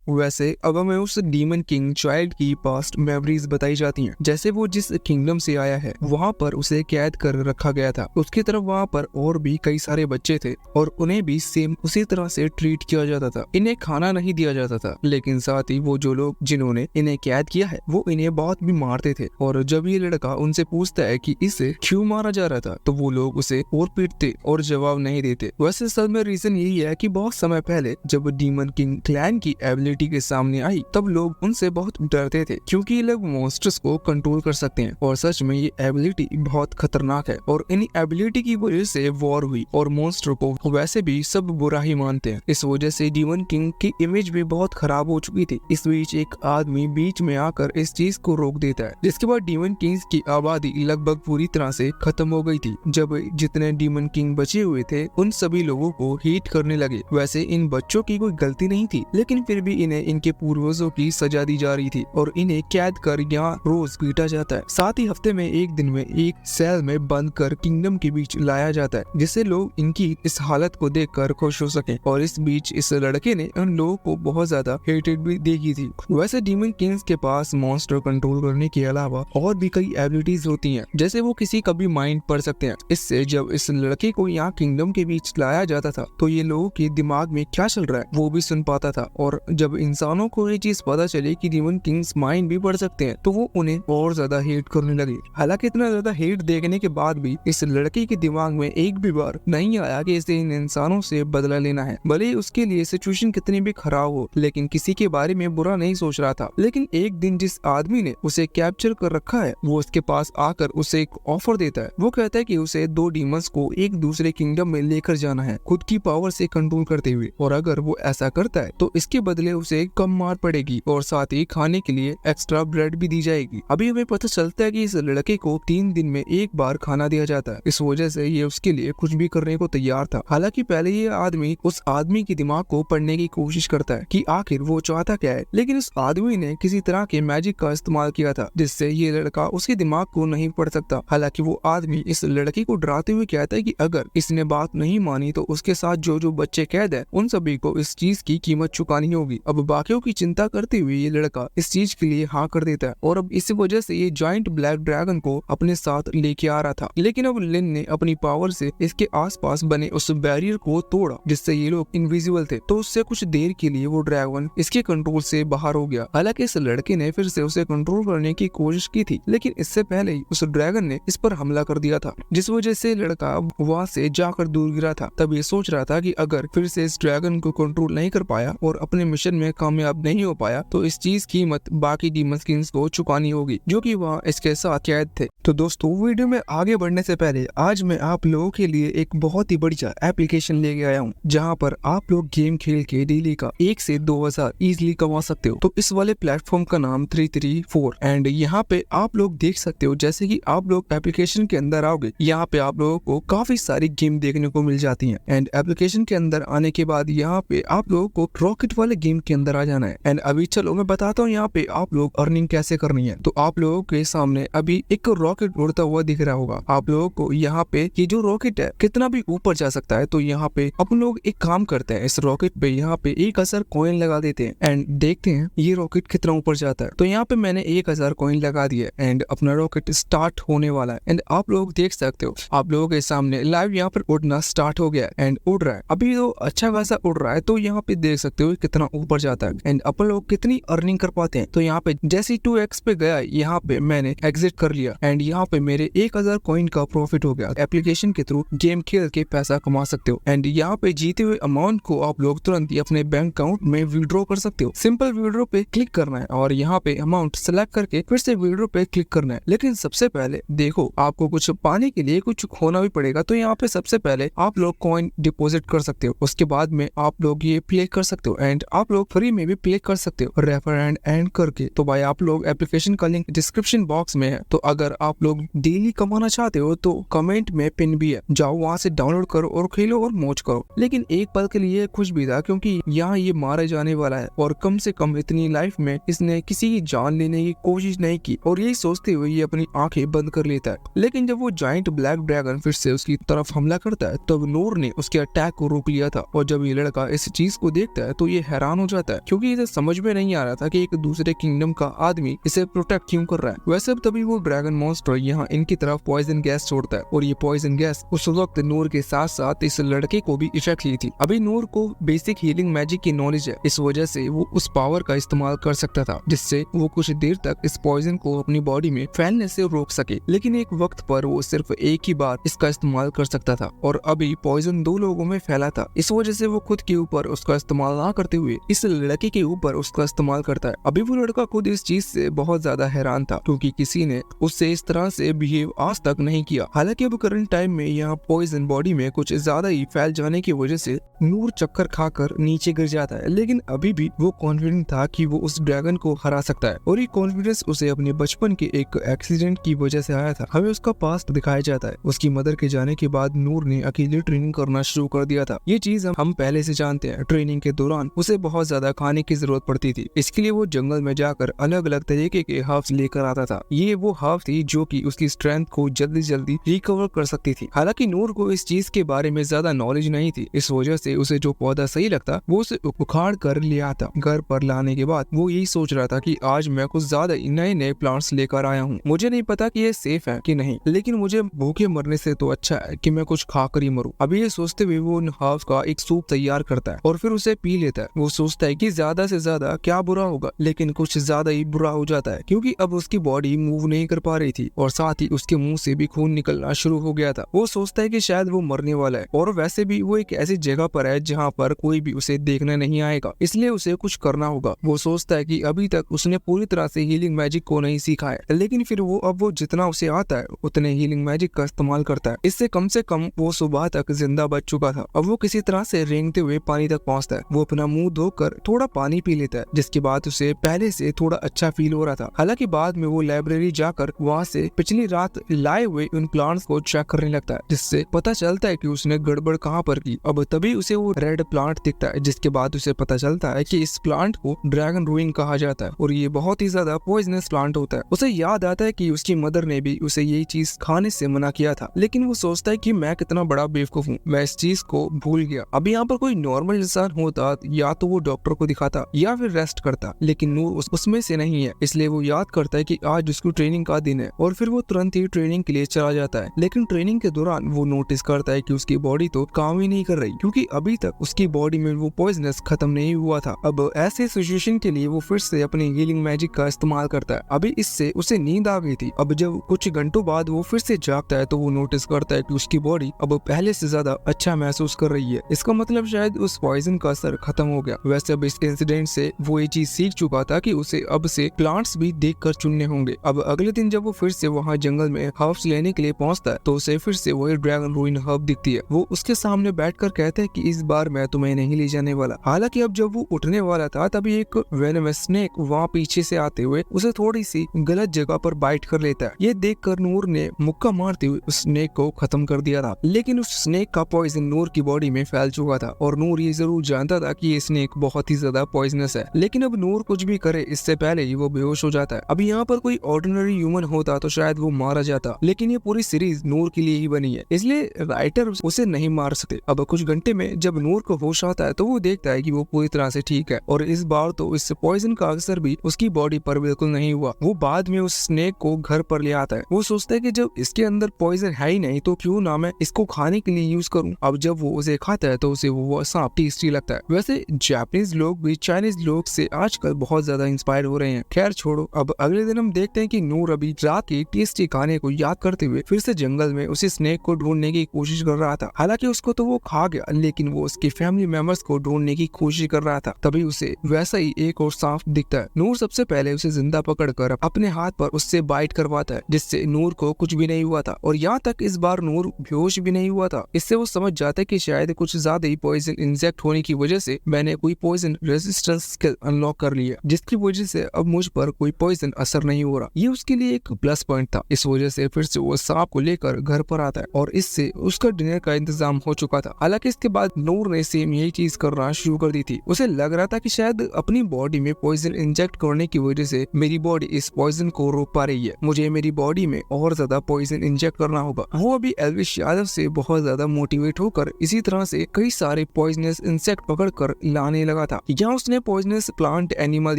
वैसे अब हमें उस डीमन किंग चाइल्ड की पास्ट मेमोरीज बताई जाती हैं। जैसे वो जिस किंगडम से आया है वहाँ पर उसे कैद कर रखा गया था। उसकी तरफ वहाँ पर और भी कई सारे बच्चे थे और उन्हें भी सेम उसी तरह से ट्रीट किया जाता था। इन्हें खाना नहीं दिया जाता था, लेकिन साथ ही वो जो लोग जिन्होंने इन्हें कैद किया है वो इन्हें बहुत भी मारते थे। और जब ये लड़का उनसे पूछता है कि इसे क्यों मारा जा रहा था तो वो लोग उसे और पीटते और जवाब नहीं देते। वैसे असल में रीजन यही है कि बहुत समय पहले जब डीमन किंग क्लैन की एबिलिटी के सामने आई तब लोग उनसे बहुत डरते थे, क्योंकि ये लोग मॉन्स्टर्स को कंट्रोल कर सकते हैं। और सच में ये एबिलिटी बहुत खतरनाक है और इन एबिलिटी की वजह से वॉर हुई और मॉन्स्टर को वैसे भी सब बुरा ही मानते हैं। इस वजह से डीमन किंग की इमेज भी बहुत खराब हो चुकी थी। इस बीच एक आदमी बीच में आकर इस चीज को रोक देता है, जिसके बाद डीमन किंग्स की आबादी लगभग पूरी तरह से खत्म हो गई थी। जब जितने डीमन किंग बचे हुए थे उन सभी लोगों को हीट करने लगे। वैसे इन बच्चों की कोई गलती नहीं थी, लेकिन फिर भी इन्हें इनके पूर्वजों की सजा दी जा रही थी और इन्हें कैद कर यहाँ रोज पीटा जाता है। साथ ही हफ्ते में एक दिन में एक सेल में बंद कर किंगडम के बीच लाया जाता है, जिससे लोग इनकी इस हालत को देखकर खुश हो सके। और इस बीच इस लड़के ने उन लोगों को बहुत ज्यादा हेटेड भी देखी थी। वैसे डीमन किंग्स के पास मॉन्स्टर कंट्रोल करने के अलावा और भी कई एबिलिटीज होती हैं, जैसे वो किसी का भी माइंड पढ़ सकते हैं। इससे जब इस लड़के को यहाँ किंगडम के बीच लाया जाता था तो ये लोगों के दिमाग में क्या चल रहा है वो भी सुन पाता था। और जब इंसानों को ये चीज पता चली कि डीमन किंग्स माइंड भी पढ़ सकते हैं तो वो उन्हें और ज्यादा हेट करने लगे। हालांकि इतना ज्यादा हेट देखने के बाद भी इस लड़के के दिमाग में एक भी बार नहीं आया कि इसे इन इंसानों से बदला लेना है। भले ही उसके लिए सिचुएशन कितनी भी खराब हो, लेकिन किसी के बारे में बुरा नहीं सोच रहा था। लेकिन एक दिन जिस आदमी ने उसे कैप्चर कर रखा है वो उसके पास आकर उसे एक ऑफर देता है। वो कहता है कि उसे 2 डीमंस को एक दूसरे किंगडम में लेकर जाना है खुद की पावर से कंट्रोल करते हुए, और अगर वो ऐसा करता है तो इसके बदले उसे कम मार पड़ेगी और साथ ही खाने के लिए एक्स्ट्रा ब्रेड भी दी जाएगी। अभी हमें पता चलता है कि इस लड़के को 3 दिन में एक बार खाना दिया जाता है। इस वजह से ये उसके लिए कुछ भी करने को तैयार था। हालांकि पहले ये आदमी उस आदमी के दिमाग को पढ़ने की कोशिश करता है कि आखिर वो चाहता क्या है, लेकिन उस आदमी ने किसी तरह के मैजिक का इस्तेमाल किया था जिससे ये लड़का उसके दिमाग को नहीं पढ़ सकता। हालांकि वो आदमी इस लड़की को डराते हुए कहता है कि अगर इसने बात नहीं मानी तो उसके साथ जो जो बच्चे कैद है उन सभी को इस चीज की कीमत चुकानी होगी। अब बाकियों की चिंता करते हुए ये लड़का इस चीज के लिए हाँ कर देता है और अब इसी वजह से ये जॉइंट ब्लैक ड्रैगन को अपने साथ लेके आ रहा था। लेकिन अब लिन ने अपनी पावर से इसके आसपास बने उस बैरियर को तोड़ा जिससे ये लोग इनविजिबल थे, तो उससे कुछ देर के लिए वो ड्रैगन इसके कंट्रोल से बाहर हो गया। हालांकि इस लड़के ने फिर से उसे कंट्रोल करने की कोशिश की थी, लेकिन इससे पहले ही उस ड्रैगन ने इस पर हमला कर दिया था, जिस वजह से लड़का वहाँ से जाकर दूर गिरा था। तब ये सोच रहा था कि अगर फिर से इस ड्रैगन को कंट्रोल नहीं कर पाया और अपने मिशन में कामयाब नहीं हो पाया तो इस चीज की कीमत बाकी डीमन किंग्स को चुकानी होगी जो कि वहाँ इसके साथ कैद थे। तो दोस्तों वीडियो में आगे बढ़ने से पहले आज मैं आप लोगों के लिए एक बहुत ही बढ़िया एप्लीकेशन लेके आया हूँ जहाँ पर आप लोग गेम खेल के डेली का 1 से 2,000 इजिली कमा सकते हो। तो इस वाले प्लेटफॉर्म का नाम 334 एंड यहाँ पे आप लोग देख सकते हो जैसे कि आप लोग एप्लीकेशन के अंदर आओगे यहाँ पे आप लोगों को काफी सारी गेम देखने को मिल जाती है। एंड एप्लीकेशन के अंदर आने के बाद यहाँ पे आप लोगों को रॉकेट वाले गेम के अंदर आ जाना है। एंड अभी चलो मैं बताता हूँ यहाँ पे आप लोग अर्निंग कैसे करनी है। तो आप लोगों के सामने अभी एक रॉकेट उड़ता हुआ दिख रहा होगा। आप लोगों को यहाँ पे ये जो रॉकेट है कितना भी ऊपर जा सकता है, तो यहाँ पे अपन लोग एक काम करते हैं, इस रॉकेट पे यहाँ पे 1,000 कॉइन लगा देते हैं एंड देखते हैं ये रॉकेट कितना ऊपर जाता है। तो यहाँ पे मैंने 1,000 कॉइन लगा दिया एंड अपना रॉकेट स्टार्ट होने वाला है। एंड आप लोग देख सकते हो आप लोगों के सामने लाइव यहाँ पर उड़ना स्टार्ट हो गया एंड उड़ रहा है। अभी तो अच्छा खासा उड़ रहा है, तो यहाँ पे देख सकते हो कितना ऊपर जाता है एंड अपन लोग कितनी अर्निंग कर पाते हैं। तो यहाँ पे जैसे 2x पे गया यहाँ पे मैंने एग्जिट कर लिया एंड यहाँ पे मेरे 1,000 कॉइन का प्रॉफिट हो गया। एप्लीकेशन के थ्रू गेम खेल के पैसा कमा सकते हो एंड यहाँ पे जीते हुए अमाउंट को आप लोग तुरंत ही अपने बैंक अकाउंट में विड्रॉ कर सकते हो। सिंपल विड्रॉ पे क्लिक करना है और यहाँ पे अमाउंट सेलेक्ट करके फिर से विड्रॉ पे क्लिक करना है। लेकिन सबसे पहले देखो आपको कुछ पाने के लिए कुछ खोना भी पड़ेगा, तो यहाँ पे सबसे पहले आप लोग कॉइन डिपॉजिट कर सकते हो। उसके बाद में आप लोग ये प्ले कर सकते हो एंड आप लोग फ्री में भी प्ले कर सकते हो रेफर एंड करके। तो भाई आप लोग एप्लीकेशन का लिंक डिस्क्रिप्शन बॉक्स में है, तो अगर आप लोग डेली कमाना चाहते हो तो कमेंट में पिन भी है, जाओ वहाँ से डाउनलोड करो और खेलो और मौज करो। लेकिन एक पल के लिए खुश भी था क्योंकि यहाँ ये मारे जाने वाला है और कम से कम इतनी लाइफ में इसने किसी की जान लेने की कोशिश नहीं की और यही सोचते हुए ये अपनी आंखें बंद कर लेता है। लेकिन जब वो जाइंट ब्लैक ड्रैगन फिर से उसकी तरफ हमला करता है तब नूर ने उसके अटैक को रोक लिया था और जब ये लड़का इस चीज को देखता है तो ये हैरान हो जाता है क्योंकि इसे समझ में नहीं आ रहा था कि एक दूसरे किंगडम का आदमी इसे प्रोटेक्ट क्यों कर रहा है। वैसे अब तभी वो ड्रैगन मॉन्स्टर यहाँ इनकी तरफ पॉइजन गैस छोड़ता है और ये पॉइजन गैस उस वक्त नूर के साथ साथ इस लड़के को भी इफेक्ट ली थी। अभी नूर को बेसिक हीलिंग मैजिक की नॉलेज है, इस वजह से वो उस पावर का इस्तेमाल कर सकता था जिससे वो कुछ देर तक इस पॉइजन को अपनी बॉडी में फैलने से रोक सके। लेकिन एक वक्त पर वो सिर्फ एक ही बार इसका इस्तेमाल कर सकता था और अभी पॉइजन 2 लोगों में फैला था। इस वजह से वो खुद के ऊपर उसका इस्तेमाल ना करते हुए इस लड़के के ऊपर उसका इस्तेमाल करता है। अभी वो लड़का खुद इस चीज से बहुत ज्यादा हैरान था क्योंकि किसी ने उससे इस तरह से बिहेव आज तक नहीं किया। हालांकि अब करंट टाइम में यहाँ पॉइजन बॉडी में कुछ ज्यादा ही फैल जाने की वजह से नूर चक्कर खाकर नीचे गिर जाता है, लेकिन अभी भी वो कॉन्फिडेंट था कि वो उस ड्रैगन को हरा सकता है और ये कॉन्फिडेंस उसे अपने बचपन के एक एक्सीडेंट की वजह से आया था। हमें उसका पास्ट दिखाया जाता है। उसकी मदर के जाने के बाद नूर ने अकेले ट्रेनिंग करना शुरू कर दिया था। ये चीज हम पहले से जानते हैं। ट्रेनिंग के दौरान उसे बहुत ज्यादा खाने की जरूरत पड़ती थी, इसके लिए वो जंगल में जाकर अलग अलग तरीके के हर्ब्स लेकर आता था। ये वो हर्ब थी जो कि उसकी स्ट्रेंथ को जल्दी जल्दी रिकवर कर सकती थी। हालांकि नूर को इस चीज के बारे में ज्यादा नॉलेज नहीं थी, इस वजह से उसे जो पौधा सही लगता वो उसे उखाड़ कर ले आता। घर पर लाने के बाद वो यही सोच रहा था कि आज मैं कुछ ज्यादा नए नए प्लांट्स लेकर आया हूँ। मुझे नहीं पता कि ये सेफ है कि नहीं, लेकिन मुझे भूखे मरने से तो अच्छा है कि मैं कुछ खाकर ही मरूं। अभी ये सोचते हुए वो उन हर्ब्स का एक सूप तैयार करता है और फिर उसे पी लेता है। वो सोचता है कि ज्यादा से ज्यादा क्या बुरा होगा, लेकिन कुछ ज्यादा ही बुरा हो जाता है क्योंकि अब उसकी बॉडी मूव नहीं कर पा रही थी और साथ ही उसके मुंह से भी खून निकलना शुरू हो गया था। वो सोचता है कि शायद वो मरने वाला है और वैसे भी वो एक ऐसी जगह पर है जहाँ पर कोई भी उसे देखने नहीं आएगा, इसलिए उसे कुछ करना होगा। वो सोचता है कि अभी तक उसने पूरी तरह से हीलिंग मैजिक को नहीं सीखा है, लेकिन फिर वो जितना उसे आता है उतने हीलिंग मैजिक का इस्तेमाल करता है। इससे कम से कम वो सुबह तक जिंदा बच चुका था। अब वो किसी तरह से रेंगते हुए पानी तक पहुंचता है। वो अपना मुंह धोकर थोड़ा पानी पी लेता है, जिसके बाद उसे पहले से थोड़ा अच्छा फील हो रहा था। हालांकि बाद में वो लाइब्रेरी जाकर वहाँ से पिछली रात लाए हुए उन प्लांट्स को चेक करने लगता है, जिससे पता चलता है कि उसने गड़बड़ कहाँ पर की। अब तभी उसे वो रेड प्लांट दिखता है, जिसके बाद उसे पता चलता है कि इस प्लांट को ड्रैगन रूइन कहा जाता है और ये बहुत ही ज्यादा पॉइजनस प्लांट होता है। उसे याद आता है कि उसकी मदर ने भी उसे यही चीज खाने से मना किया था, लेकिन वो सोचता है कि मैं कितना बड़ा बेवकूफ हूँ, मैं इस चीज को भूल गया। अब यहाँ पर कोई नॉर्मल इंसान होता या तो वो डॉक्टर को दिखाता या फिर रेस्ट करता, लेकिन नूर उसमें से नहीं है, इसलिए वो याद करता है कि आज उसकी ट्रेनिंग का दिन है और फिर वो तुरंत ही ट्रेनिंग के लिए चला जाता है। लेकिन ट्रेनिंग के दौरान वो नोटिस करता है कि उसकी बॉडी तो काम ही नहीं कर रही क्योंकि अभी तक उसकी बॉडी में वो पॉइजनस खत्म नहीं हुआ था। अब ऐसे सिचुएशन के लिए वो फिर से अपनी हीलिंग मैजिक का इस्तेमाल करता है। अभी इससे उसे नींद आ गई थी। अब जब कुछ घंटों बाद वो फिर से जागता है तो वो नोटिस करता है कि उसकी बॉडी अब पहले से ज्यादा अच्छा महसूस कर रही है। इसका मतलब शायद उस पॉइजन का असर खत्म हो गया। वैसे अब इस इंसिडेंट से वो ये चीज सीख चुका था कि उसे अब से प्लांट्स भी देख कर चुनने होंगे। अब अगले दिन जब वो फिर से वहाँ जंगल में हर्ब्स लेने के लिए पहुंचता है तो उसे फिर से वही ड्रैगन रूइन हर्ब दिखती है। वो उसके सामने बैठकर कहता है कि इस बार मैं तुम्हें नहीं ले जाने वाला। हालांकि अब जब वो उठने वाला था तभी एक वेनमस स्नेक वहाँ पीछे से आते हुए उसे थोड़ी सी गलत जगह पर बाइट कर लेता है। ये देखकर नूर ने मुक्का मारते हुए उस स्नेक को खत्म कर दिया था, लेकिन उस स्नेक का पॉइजन नूर की बॉडी में फैल चुका था और नूर ये जरूर जानता था कि ये स्नेक बहुत ही ज्यादा पॉइजनस है। लेकिन अब नूर कुछ भी करे इससे पहले ही वो बेहोश हो जाता है। अब यहाँ पर कोई ऑर्डिनरी ह्यूमन होता तो शायद वो मारा जाता, लेकिन ये पूरी सीरीज नूर के लिए ही बनी है, इसलिए राइटर उसे नहीं मार सकते। अब कुछ घंटे में जब नूर को होश आता है तो वो देखता है कि वो पूरी तरह से ठीक है और इस बार तो इस पॉइजन का असर भी उसकी बॉडी पर बिल्कुल नहीं हुआ। वो बाद में उस स्नेक को घर पर ले आता है। वो सोचता है कि जब इसके अंदर पॉइजन है ही नहीं तो क्यों ना मैं इसको खाने के लिए यूज करूं। अब जब वो उसे खाता है तो उसे वो सांप टेस्टी लगता है। वैसे जापानीज लोग भी चाइनीज लोग से आजकल बहुत ज्यादा इंस्पायर हो रहे हैं। खैर छोड़ो, अब अगले दिन हम देखते हैं कि नूर अभी रात के टेस्टी खाने को याद करते हुए फिर से जंगल में उसी स्नेक को ढूंढने की कोशिश कर रहा था। हालांकि उसको तो वो खा गया, लेकिन वो उसके फैमिली मेंबर्स को ढूंढने की कोशिश कर रहा था। तभी उसे वैसा ही एक और सांप दिखता है। नूर सबसे पहले उसे जिंदा पकड़कर अपने हाथ पर उससे बाइट करवाता है, जिससे नूर को कुछ भी नहीं हुआ था और यहाँ तक इस बार नूर बेहोश भी नहीं हुआ था। इससे वो समझ जाता है कि शायद कुछ ज्यादा ही पॉइजन इंजेक्ट होने की वजह से मैंने कोई पॉइजन रेजिस्टेंस स्किल अनलॉक कर लिया, जिसकी वजह से अब मुझ पर कोई पॉइजन असर नहीं हो रहा। ये उसके लिए एक प्लस पॉइंट था। इस वजह से फिर से वो सांप को लेकर घर पर आता है और इससे उसका डिनर का इंतजाम हो चुका था। हालांकि इसके बाद नूर ने सेम यही चीज करना शुरू कर दी थी। उसे लग रहा था कि शायद अपनी बॉडी में पॉइजन इंजेक्ट करने की वजह से मेरी बॉडी इस पॉइजन को रोक पा रही है, मुझे मेरी बॉडी में और ज्यादा पॉइजन इंजेक्ट करना होगा। वो अभी एल्विश यादव से बहुत ज्यादा मोटिवेट होकर इसी तरह से कई सारे पॉइजनस इंसेक्ट पकड़ कर लाने लगा लगा था। यहाँ उसने पॉइजनस प्लांट, एनिमल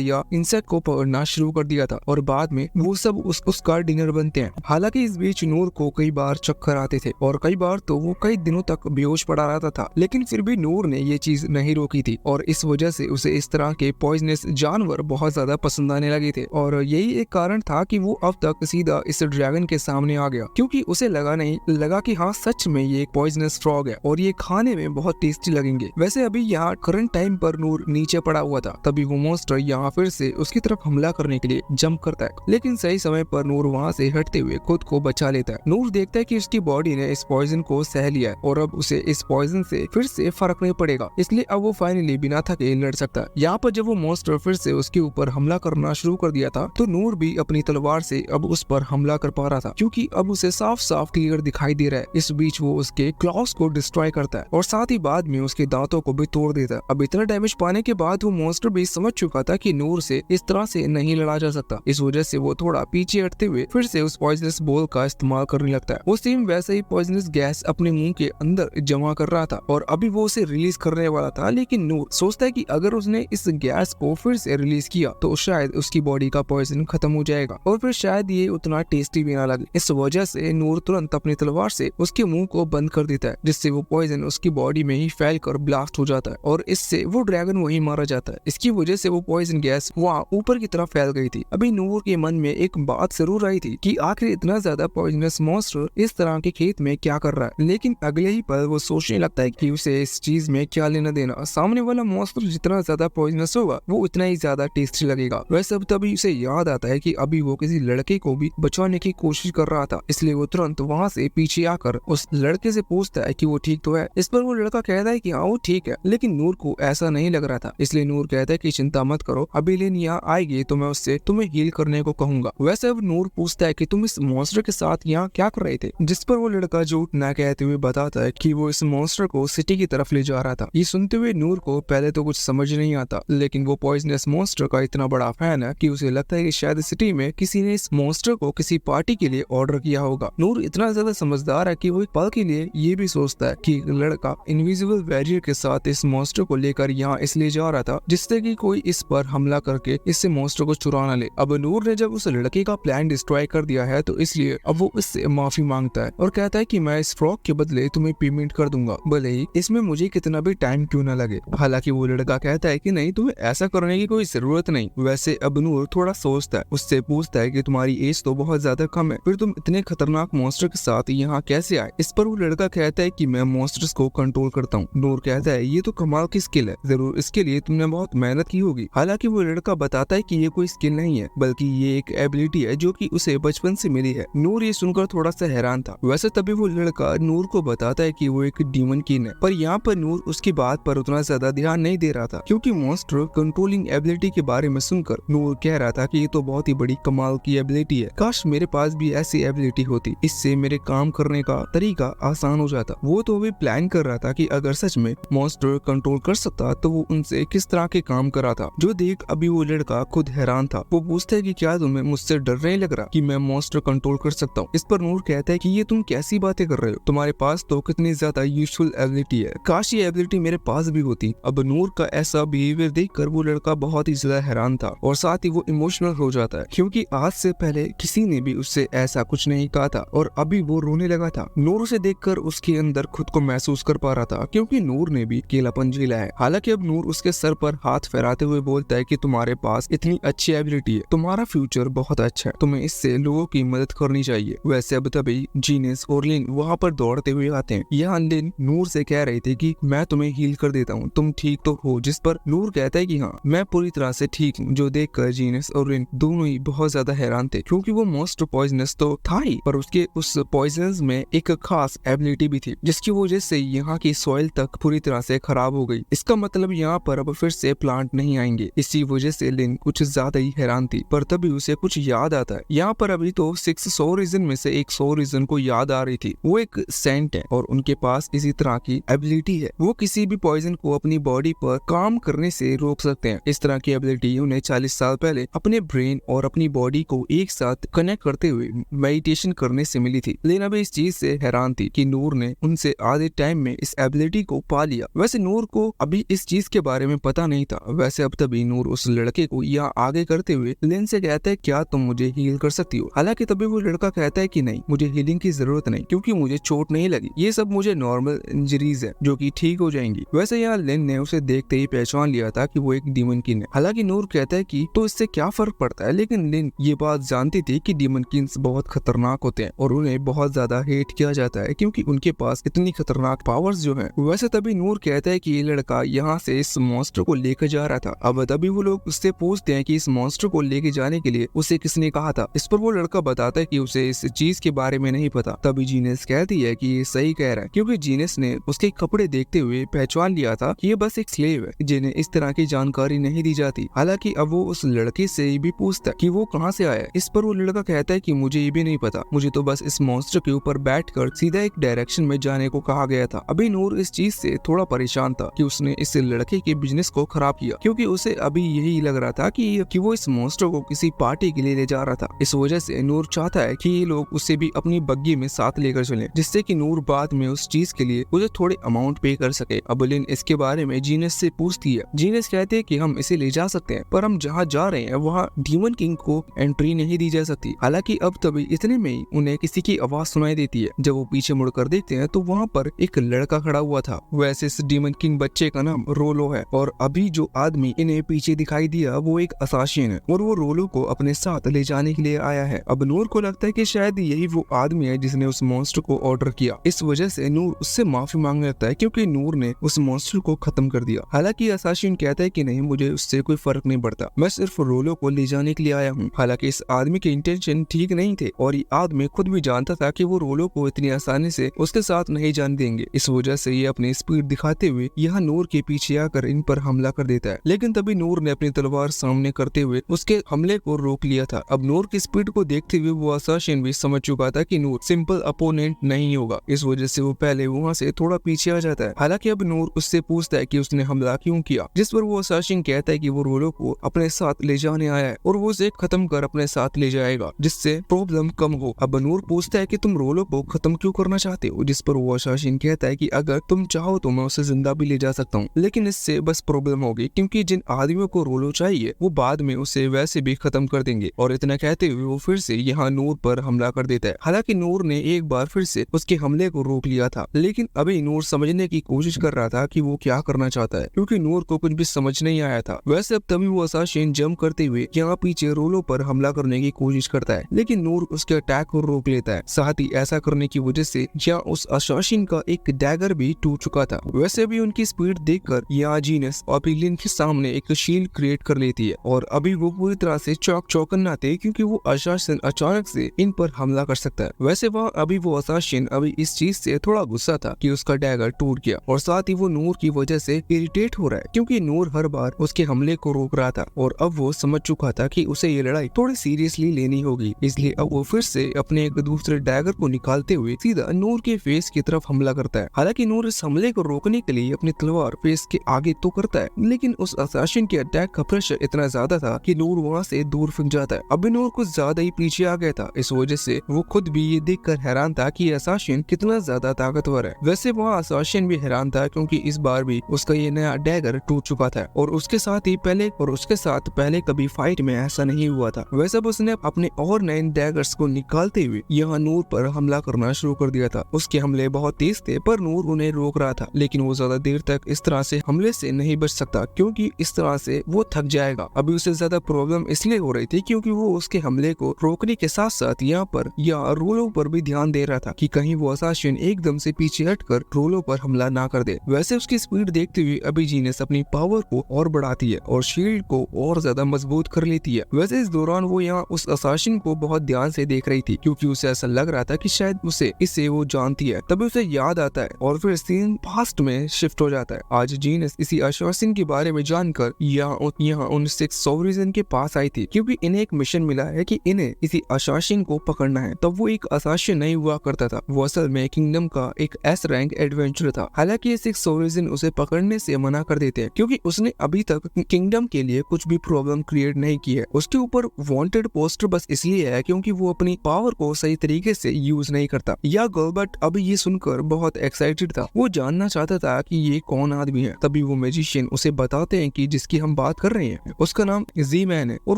या इंसेक्ट को पकड़ना शुरू कर दिया था और बाद में वो सब उसका डिनर बनते हैं। हालांकि इस बीच नूर को कई बार चक्कर आते थे और कई बार तो वो कई दिनों तक बेहोश पड़ा रहता था, लेकिन फिर भी नूर ने ये चीज नहीं रोकी थी और इस वजह से उसे इस तरह के पॉइजनस जानवर बहुत ज्यादा पसंद आने लगे थे। और यही एक कारण था कि वो अब तक सीधा इस ड्रैगन के सामने आ गया, क्योंकि उसे लगा कि हाँ सच में ये एक पॉइजनस फ्रॉग है और ये खाने में बहुत टेस्टी लगेंगे। वैसे अभी यहाँ करंट टाइम पर नूर नीचे पड़ा हुआ था, तभी वो मॉन्स्टर यहाँ फिर से उसकी तरफ हमला करने के लिए जंप करता है, लेकिन सही समय पर नूर वहाँ से हटते हुए खुद को बचा लेता है। नूर देखता है कि उसकी बॉडी ने इस पॉइजन को सह लिया है और अब उसे इस पॉइजन से फिर से फर्क नहीं पड़ेगा, इसलिए अब वो फाइनली बिना थके लड़ सकता है। यहाँ पर जब वो मॉन्स्टर फिर से उसके ऊपर हमला करना शुरू कर दिया था तो नूर भी अपनी तलवार से अब उस पर हमला कर पा रहा था, क्योंकि अब उसे साफ साफ क्लियर दिखाई दे रहा है। इस बीच वो उसके क्लॉस को डिस्ट्रॉय करता है और साथ ही बाद में उसके दांतों को भी तोड़ देता है। अब इतना डैमेज पाने के बाद वो मॉन्स्टर भी समझ चुका था कि नूर से इस तरह से नहीं लड़ा जा सकता। इस वजह से वो थोड़ा पीछे हटते हुए फिर से उस पॉइजनस बॉल का इस्तेमाल करने लगता है। वो सेम वैसे ही पॉइजनस गैस अपने मुंह के अंदर जमा कर रहा था और अभी वो उसे रिलीज करने वाला था, लेकिन नूर सोचता है कि अगर उसने इस गैस को फिर से रिलीज किया तो शायद उसकी बॉडी का पॉइजन खत्म हो जाएगा और फिर शायद ये उतना टेस्टी भी ना लगे। इस वजह से नूर तुरंत अपनी तलवार से उसके मुंह को बंद कर देता है, जिससे वो पॉइजन उसकी बॉडी में ही फैलकर ब्लास्ट हो जाता है और इससे वो ड्रैगन वही मारा जाता है। इसकी वजह से वो पॉइजन गैस वहाँ ऊपर की तरफ फैल गई थी। अभी नूर के मन में एक बात जरूर आई थी कि आखिर इतना ज्यादा पॉइजनस मॉन्स्टर इस तरह के खेत में क्या कर रहा है, लेकिन अगले ही पल वो सोचने लगता है कि उसे इस चीज में क्या लेना देना, सामने वाला मॉन्स्टर जितना ज्यादा पॉइजनस होगा वो उतना ही ज्यादा टेस्टी लगेगा। वैसे अब तभी उसे याद आता है कि अभी वो किसी लड़के को भी बचाने की कोशिश कर रहा था, इसलिए वो तुरंत वहाँ से पीछे आकर उस लड़के से पूछता है कि वो ठीक तो है। इस पर वो लड़का कहता है कि हाँ वो ठीक है, लेकिन नूर को ऐसा नहीं लग रहा था, इसलिए नूर कहता है कि चिंता मत करो, अभी लिन यहाँ आएगी तो मैं उससे तुम्हें हील करने को कहूंगा। वैसे अब नूर पूछता है कि तुम इस मॉन्स्टर के साथ यहाँ क्या कर रहे थे, जिस पर वो लड़का झूठ न कहते हुए बताता है कि वो इस मॉन्स्टर को सिटी की तरफ ले जा रहा था। ये सुनते हुए नूर को पहले तो कुछ समझ नहीं आता, लेकिन वो पॉइजनस मॉन्स्टर का इतना बड़ा फैन है कि उसे लगता है कि शायद सिटी में किसी ने इस मॉन्स्टर को किसी पार्टी के लिए ऑर्डर किया होगा। नूर इतना ज्यादा समझदार है कि वो एक पल के लिए ये भी सोचता है कि लड़का इनविजिबल वॉरियर के साथ इस मॉन्स्टर को लेकर यहाँ इसलिए जा रहा था जिससे कि कोई इस पर हमला करके इससे मॉन्स्टर को चुरा न ले। अब नूर ने जब उस लड़के का प्लान डिस्ट्रॉय कर दिया है तो इसलिए अब वो इससे माफी मांगता है और कहता है कि मैं इस फ्रॉग के बदले तुम्हें पेमेंट कर दूंगा, भले ही इसमें मुझे कितना भी टाइम क्यों न लगे। हालांकि वो लड़का कहता है कि नहीं, तुम्हें ऐसा करने की कोई जरूरत नहीं। वैसे अब नूर थोड़ा सोचता है, उससे पूछता है कि तुम्हारी एज तो बहुत ज्यादा कम है, फिर तुम इतने खतरनाक मॉन्स्टर के साथ यहाँ कैसे आए। इस पर वो लड़का कहता है कि मैं मॉन्स्टर्स को कंट्रोल करता हूँ। नूर कहता है ये तो कमाल की स्किल है, जरूर इसके लिए तुमने बहुत मेहनत की होगी। हालांकि वो लड़का बताता है कि ये कोई स्किल नहीं है, बल्कि ये एक एबिलिटी है जो कि उसे बचपन से मिली है। नूर ये सुनकर थोड़ा सा हैरान था। वैसे तभी वो लड़का नूर को बताता है कि वो एक डीमन किंग है, पर यहाँ पर नूर उसकी बात पर उतना ज्यादा ध्यान नहीं दे रहा था, क्योंकि मॉन्स्टर कंट्रोलिंग एबिलिटी के बारे में सुनकर नूर कह रहा था कि ये तो बहुत ही बड़ी कमाल की एबिलिटी है, काश मेरे पास भी ऐसी एबिलिटी होती, इससे मेरे काम करने का तरीका आसान हो जाता। वो तो अभी प्लान कर रहा था कि अगर सच में मॉन्स्टर कंट्रोल कर सकता तो वो उनसे किस तरह के काम कर रहा था, जो देख अभी वो लड़का खुद हैरान था। वो पूछता है कि क्या तुम्हें मुझसे डर नहीं लग रहा कि मैं मॉन्स्टर कंट्रोल कर सकता हूँ। इस पर नूर कहता है कि ये तुम कैसी बातें कर रहे हो, तुम्हारे पास तो कितनी ज्यादा यूजफुल एबिलिटी है, काश ये एबिलिटी मेरे पास भी होती। अब नूर का ऐसा बिहेवियर देखकर वो लड़का बहुत ही ज्यादा हैरान था और साथ ही वो इमोशनल हो जाता है, क्योंकि आज से पहले किसी ने भी उससे ऐसा कुछ नहीं कहा था और अभी वो रोने लगा था। नूर उसे देखकर उसके अंदर खुद को महसूस कर पा रहा था, क्योंकि नूर ने भी अकेलापन झेला है। हालांकि अब नूर उसके सर पर हाथ फहराते हुए बोलता है कि तुम्हारे पास इतनी अच्छी एबिलिटी है, तुम्हारा फ्यूचर बहुत अच्छा है, तुम्हें इससे लोगों की मदद करनी चाहिए। वैसे अब तभी जीनस और लिन वहाँ पर दौड़ते हुए आते हैं। यहाँ लिन नूर से कह रही थी कि मैं तुम्हें हील कर देता हूँ, तुम ठीक तो हो, जिस पर नूर कहता है कि हाँ मैं पूरी तरह से ठीक हूँ, जो देखकर जीनस और लिन दोनों ही बहुत ज्यादा हैरान थे, क्योंकि वो मॉन्स्टर पॉइजनस तो था ही, पर उसके उस पॉइजनस में एक खास एबिलिटी भी थी, जिसकी वजह से यहाँ की सॉइल तक पूरी तरह से खराब हो गई। इसका मतलब यहाँ पर अब फिर से प्लांट नहीं आएंगे। इसी वजह से लिन कुछ ज्यादा ही हैरान थी, पर तभी उसे कुछ याद आता है। यहाँ पर अभी तो 600 रीजन में से एक 100 रीजन को याद आ रही थी। वो एक सेंट है और उनके पास इसी तरह की एबिलिटी है, वो किसी भी पॉइजन को अपनी बॉडी पर काम करने से रोक सकते हैं। इस तरह की एबिलिटी उन्हें 40 साल पहले अपने ब्रेन और अपनी बॉडी को एक साथ कनेक्ट करते हुए मेडिटेशन करने से मिली थी। लेकिन अभी इस चीज से हैरान थी कि नूर ने उनसे आधे टाइम में इस एबिलिटी को पा लिया। वैसे नूर को अभी इस चीज इसके बारे में पता नहीं था। वैसे अब तभी नूर उस लड़के को यहाँ आगे करते हुए लिन से कहता है क्या तुम मुझे हील कर सकती हो। हालांकि तभी वो लड़का कहता है कि नहीं, मुझे हीलिंग की जरूरत नहीं क्योंकि मुझे चोट नहीं लगी, ये सब मुझे नॉर्मल इंजरीज है जो कि ठीक हो जाएंगी। वैसे यहाँ लिन ने उसे देखते ही पहचान लिया था कि वो एक डीमन किंग है। हालांकि नूर कहता है कि तो इससे क्या फर्क पड़ता है, लेकिन लिन ये बात जानती थी कि डीमन किंग्स बहुत खतरनाक होते हैं और उन्हें बहुत ज्यादा हेट किया जाता है क्योंकि उनके पास इतनी खतरनाक पावर्स जो है। वैसे तभी नूर कहता है कि ये लड़का यहाँ से इस मॉन्स्टर को लेकर जा रहा था। अब तभी वो लोग उससे पूछते हैं कि इस मॉन्स्टर को लेके जाने के लिए उसे किसने कहा था। इस पर वो लड़का बताता है कि उसे इस चीज के बारे में नहीं पता। तभी जीनस कहती है कि ये सही कह रहा है क्योंकि जीनस ने उसके कपड़े देखते हुए पहचान लिया था कि ये बस एक स्लेव है जिन्हें इस तरह की जानकारी नहीं दी जाती। हालांकि अब वो उस लड़के से भी पूछता है कि वो कहाँ से आया है। इस पर वो लड़का कहता है कि मुझे ये भी नहीं पता, मुझे तो बस इस मॉन्स्टर के ऊपर बैठकर सीधा एक डायरेक्शन में जाने को कहा गया था। अभी नूर इस चीज से थोड़ा परेशान था कि उसने इस लड़के के बिजनेस को खराब किया क्योंकि उसे अभी यही लग रहा था कि वो इस मॉन्स्टर को किसी पार्टी के लिए ले जा रहा था। इस वजह से नूर चाहता है कि ये लोग उसे भी अपनी बग्गी में साथ लेकर चलें जिससे कि नूर बाद में उस चीज के लिए उसे थोड़े अमाउंट पे कर सके। अब लिन इसके बारे में जीनस से पूछती है। जीनस कहते हैं कि हम इसे ले जा सकते हैं पर हम जहाँ जा रहे हैं वहाँ डीमन किंग को एंट्री नहीं दी जा सकती। हालांकि अब तभी इतने में ही उन्हें किसी की आवाज सुनाई देती है। जब वो पीछे मुड़कर देखते हैं तो वहाँ पर एक लड़का खड़ा हुआ था। वैसे इस डीमन किंग बच्चे का नाम रोलो है और अभी जो आदमी इन्हें पीछे दिखाई दिया वो एक असासिन है और वो रोलो को अपने साथ ले जाने के लिए आया है। अब नूर को लगता है कि शायद यही वो आदमी है जिसने उस मॉन्स्टर को ऑर्डर किया। इस वजह से नूर उससे माफी मांगने लगता है क्योंकि नूर ने उस मॉन्स्टर को खत्म कर दिया। हालांकि असासिन कहता है कि नहीं, मुझे उससे कोई फर्क नहीं पड़ता, मैं सिर्फ रोलो को ले जाने के लिए आया हूँ। हालांकि इस आदमी के इंटेंशन ठीक नहीं थे और ये आदमी खुद भी जानता था कि वो रोलो को इतनी आसानी से उसके साथ नहीं जाने देंगे। इस वजह से ये अपनी स्पीड दिखाते हुए यहाँ नूर के पीछे आकर इन पर हमला कर देता है। लेकिन तभी नूर ने अपनी तलवार सामने करते हुए उसके हमले को रोक लिया था। अब नूर की स्पीड को देखते हुए वो असासिन भी समझ चुका था कि नूर सिंपल अपोनेंट नहीं होगा। इस वजह से वो पहले वहाँ से थोड़ा पीछे आ जाता है। हालांकि अब नूर उससे पूछता है कि उसने हमला क्यों किया, जिस पर वो असासिन कहता है कि वो रोलो को अपने साथ ले जाने आया है और वो उसे खत्म कर अपने साथ ले जाएगा जिससे प्रॉब्लम कम हो। अब नूर पूछता है कि तुम रोलो को खत्म क्यों करना चाहते हो, जिस पर वो असासिन कहता है कि अगर तुम चाहो तो मैं उसे जिंदा भी ले जा सकता हूँ, लेकिन इससे बस प्रॉब्लम होगी क्योंकि जिन आदमियों को रोलो चाहिए वो बाद में उसे वैसे भी खत्म कर देंगे। और इतना कहते हुए वो फिर से यहाँ नूर पर हमला कर देता है। हालांकि नूर ने एक बार फिर से उसके हमले को रोक लिया था, लेकिन अभी नूर समझने की कोशिश कर रहा था कि वो क्या करना चाहता है क्योंकि नूर को कुछ भी समझ नहीं आया था। वैसे अब तभी वो असासिन जंप करते हुए यहाँ पीछे रोलो पर हमला करने की कोशिश करता है, लेकिन नूर उसके अटैक को रोक लेता है। साथ ही ऐसा करने की वजह से यहाँ उस असासिन का एक डैगर भी टूट चुका था। वैसे भी उनकी स्पीड देखकर यहाँ जीनस और लिन के सामने एक शील्ड क्रिएट कर लेती है और अभी वो पूरी तरह से चौकन्ना थे क्योंकि वो असासिन अचानक से इन पर हमला कर सकता है। वैसे वहाँ अभी वो असासिन अभी इस चीज से थोड़ा गुस्सा था कि उसका डैगर टूट गया और साथ ही वो नूर की वजह से इरिटेट हो रहा है क्योंकि नूर हर बार उसके हमले को रोक रहा था और अब वो समझ चुका था कि उसे ये लड़ाई थोड़ी सीरियसली लेनी होगी। इसलिए अब वो फिर से अपने एक दूसरे डैगर को निकालते हुए सीधा नूर के फेस की तरफ हमला करता है। हालांकि नूर इस हमले को रोकने के लिए अपनी तलवार फेस के आगे तो करता है, लेकिन उस असासिन के अटैक का प्रेशर इतना ज्यादा था कि नूर वहाँ से दूर फेंक जाता है। अभी नूर कुछ ज्यादा ही पीछे आ गया था, इस वजह से वो खुद भी ये देखकर हैरान था कि असासिन कितना ज्यादा ताकतवर है। वैसे वहाँ असासिन भी हैरान था क्योंकि इस बार भी उसका ये नया डैगर टूट चुका था और उसके साथ पहले कभी फाइट में ऐसा नहीं हुआ था। वैसे अब उसने अपने और नए डैगर्स को निकालते हुए यहाँ नूर पर हमला करना शुरू कर दिया था। उसके हमले बहुत तेज थे पर नूर उन्हें रोक रहा था, लेकिन वो ज्यादा देर तक इस तरह से हमले से नहीं बच सकता क्योंकि इस तरह से वो थक जाएगा। अभी उसे ज्यादा प्रॉब्लम इसलिए हो रही थी क्योंकि वो उसके हमले को रोकने के साथ साथ यहाँ पर या रोलो पर भी ध्यान दे रहा था कि कहीं वो असासिन एकदम से पीछे हटकर रोलो पर हमला ना कर दे। वैसे उसकी स्पीड देखते हुए अभी जीनस अपनी पावर को और बढ़ाती है और शील्ड को और ज्यादा मजबूत कर लेती है। वैसे इस दौरान वो यहाँ उस असासिन को बहुत ध्यान से देख रही थी क्योंकि उसे ऐसा लग रहा था कि शायद इसे वो जानती है। तभी उसे याद आता है और फिर सीन पास्ट में शिफ्ट हो जाता है। आज जीनस इसी असासिन के बारे में जानकर यहाँ उन 6 सोवरिजन के पास आई थी क्योंकि इन्हें एक मिशन मिला है कि इन्हें इसी असासिन को पकड़ना है। तब वो एक असासिन नहीं हुआ करता था, वो असल में किंगडम का एक S रैंक एडवेंचर था। हालांकि ये 6 सोवरिजन उसे पकड़ने से मना कर देते हैं क्योंकि उसने अभी तक किंगडम के लिए कुछ भी प्रॉब्लम क्रिएट नहीं की है। उसके ऊपर वांटेड पोस्टर बस इसलिए है क्योंकि वो अपनी पावर को सही तरीके से यूज नहीं करता। या गॉलबर्ट अभी ये सुनकर बहुत एक्साइटेड था, वो जानना चाहता था कि ये कौन आदमी है। तभी वो मैजिशियन उसे बताते हैं कि जिसकी हम बात कर रहे हैं उसका नाम जी मैन है और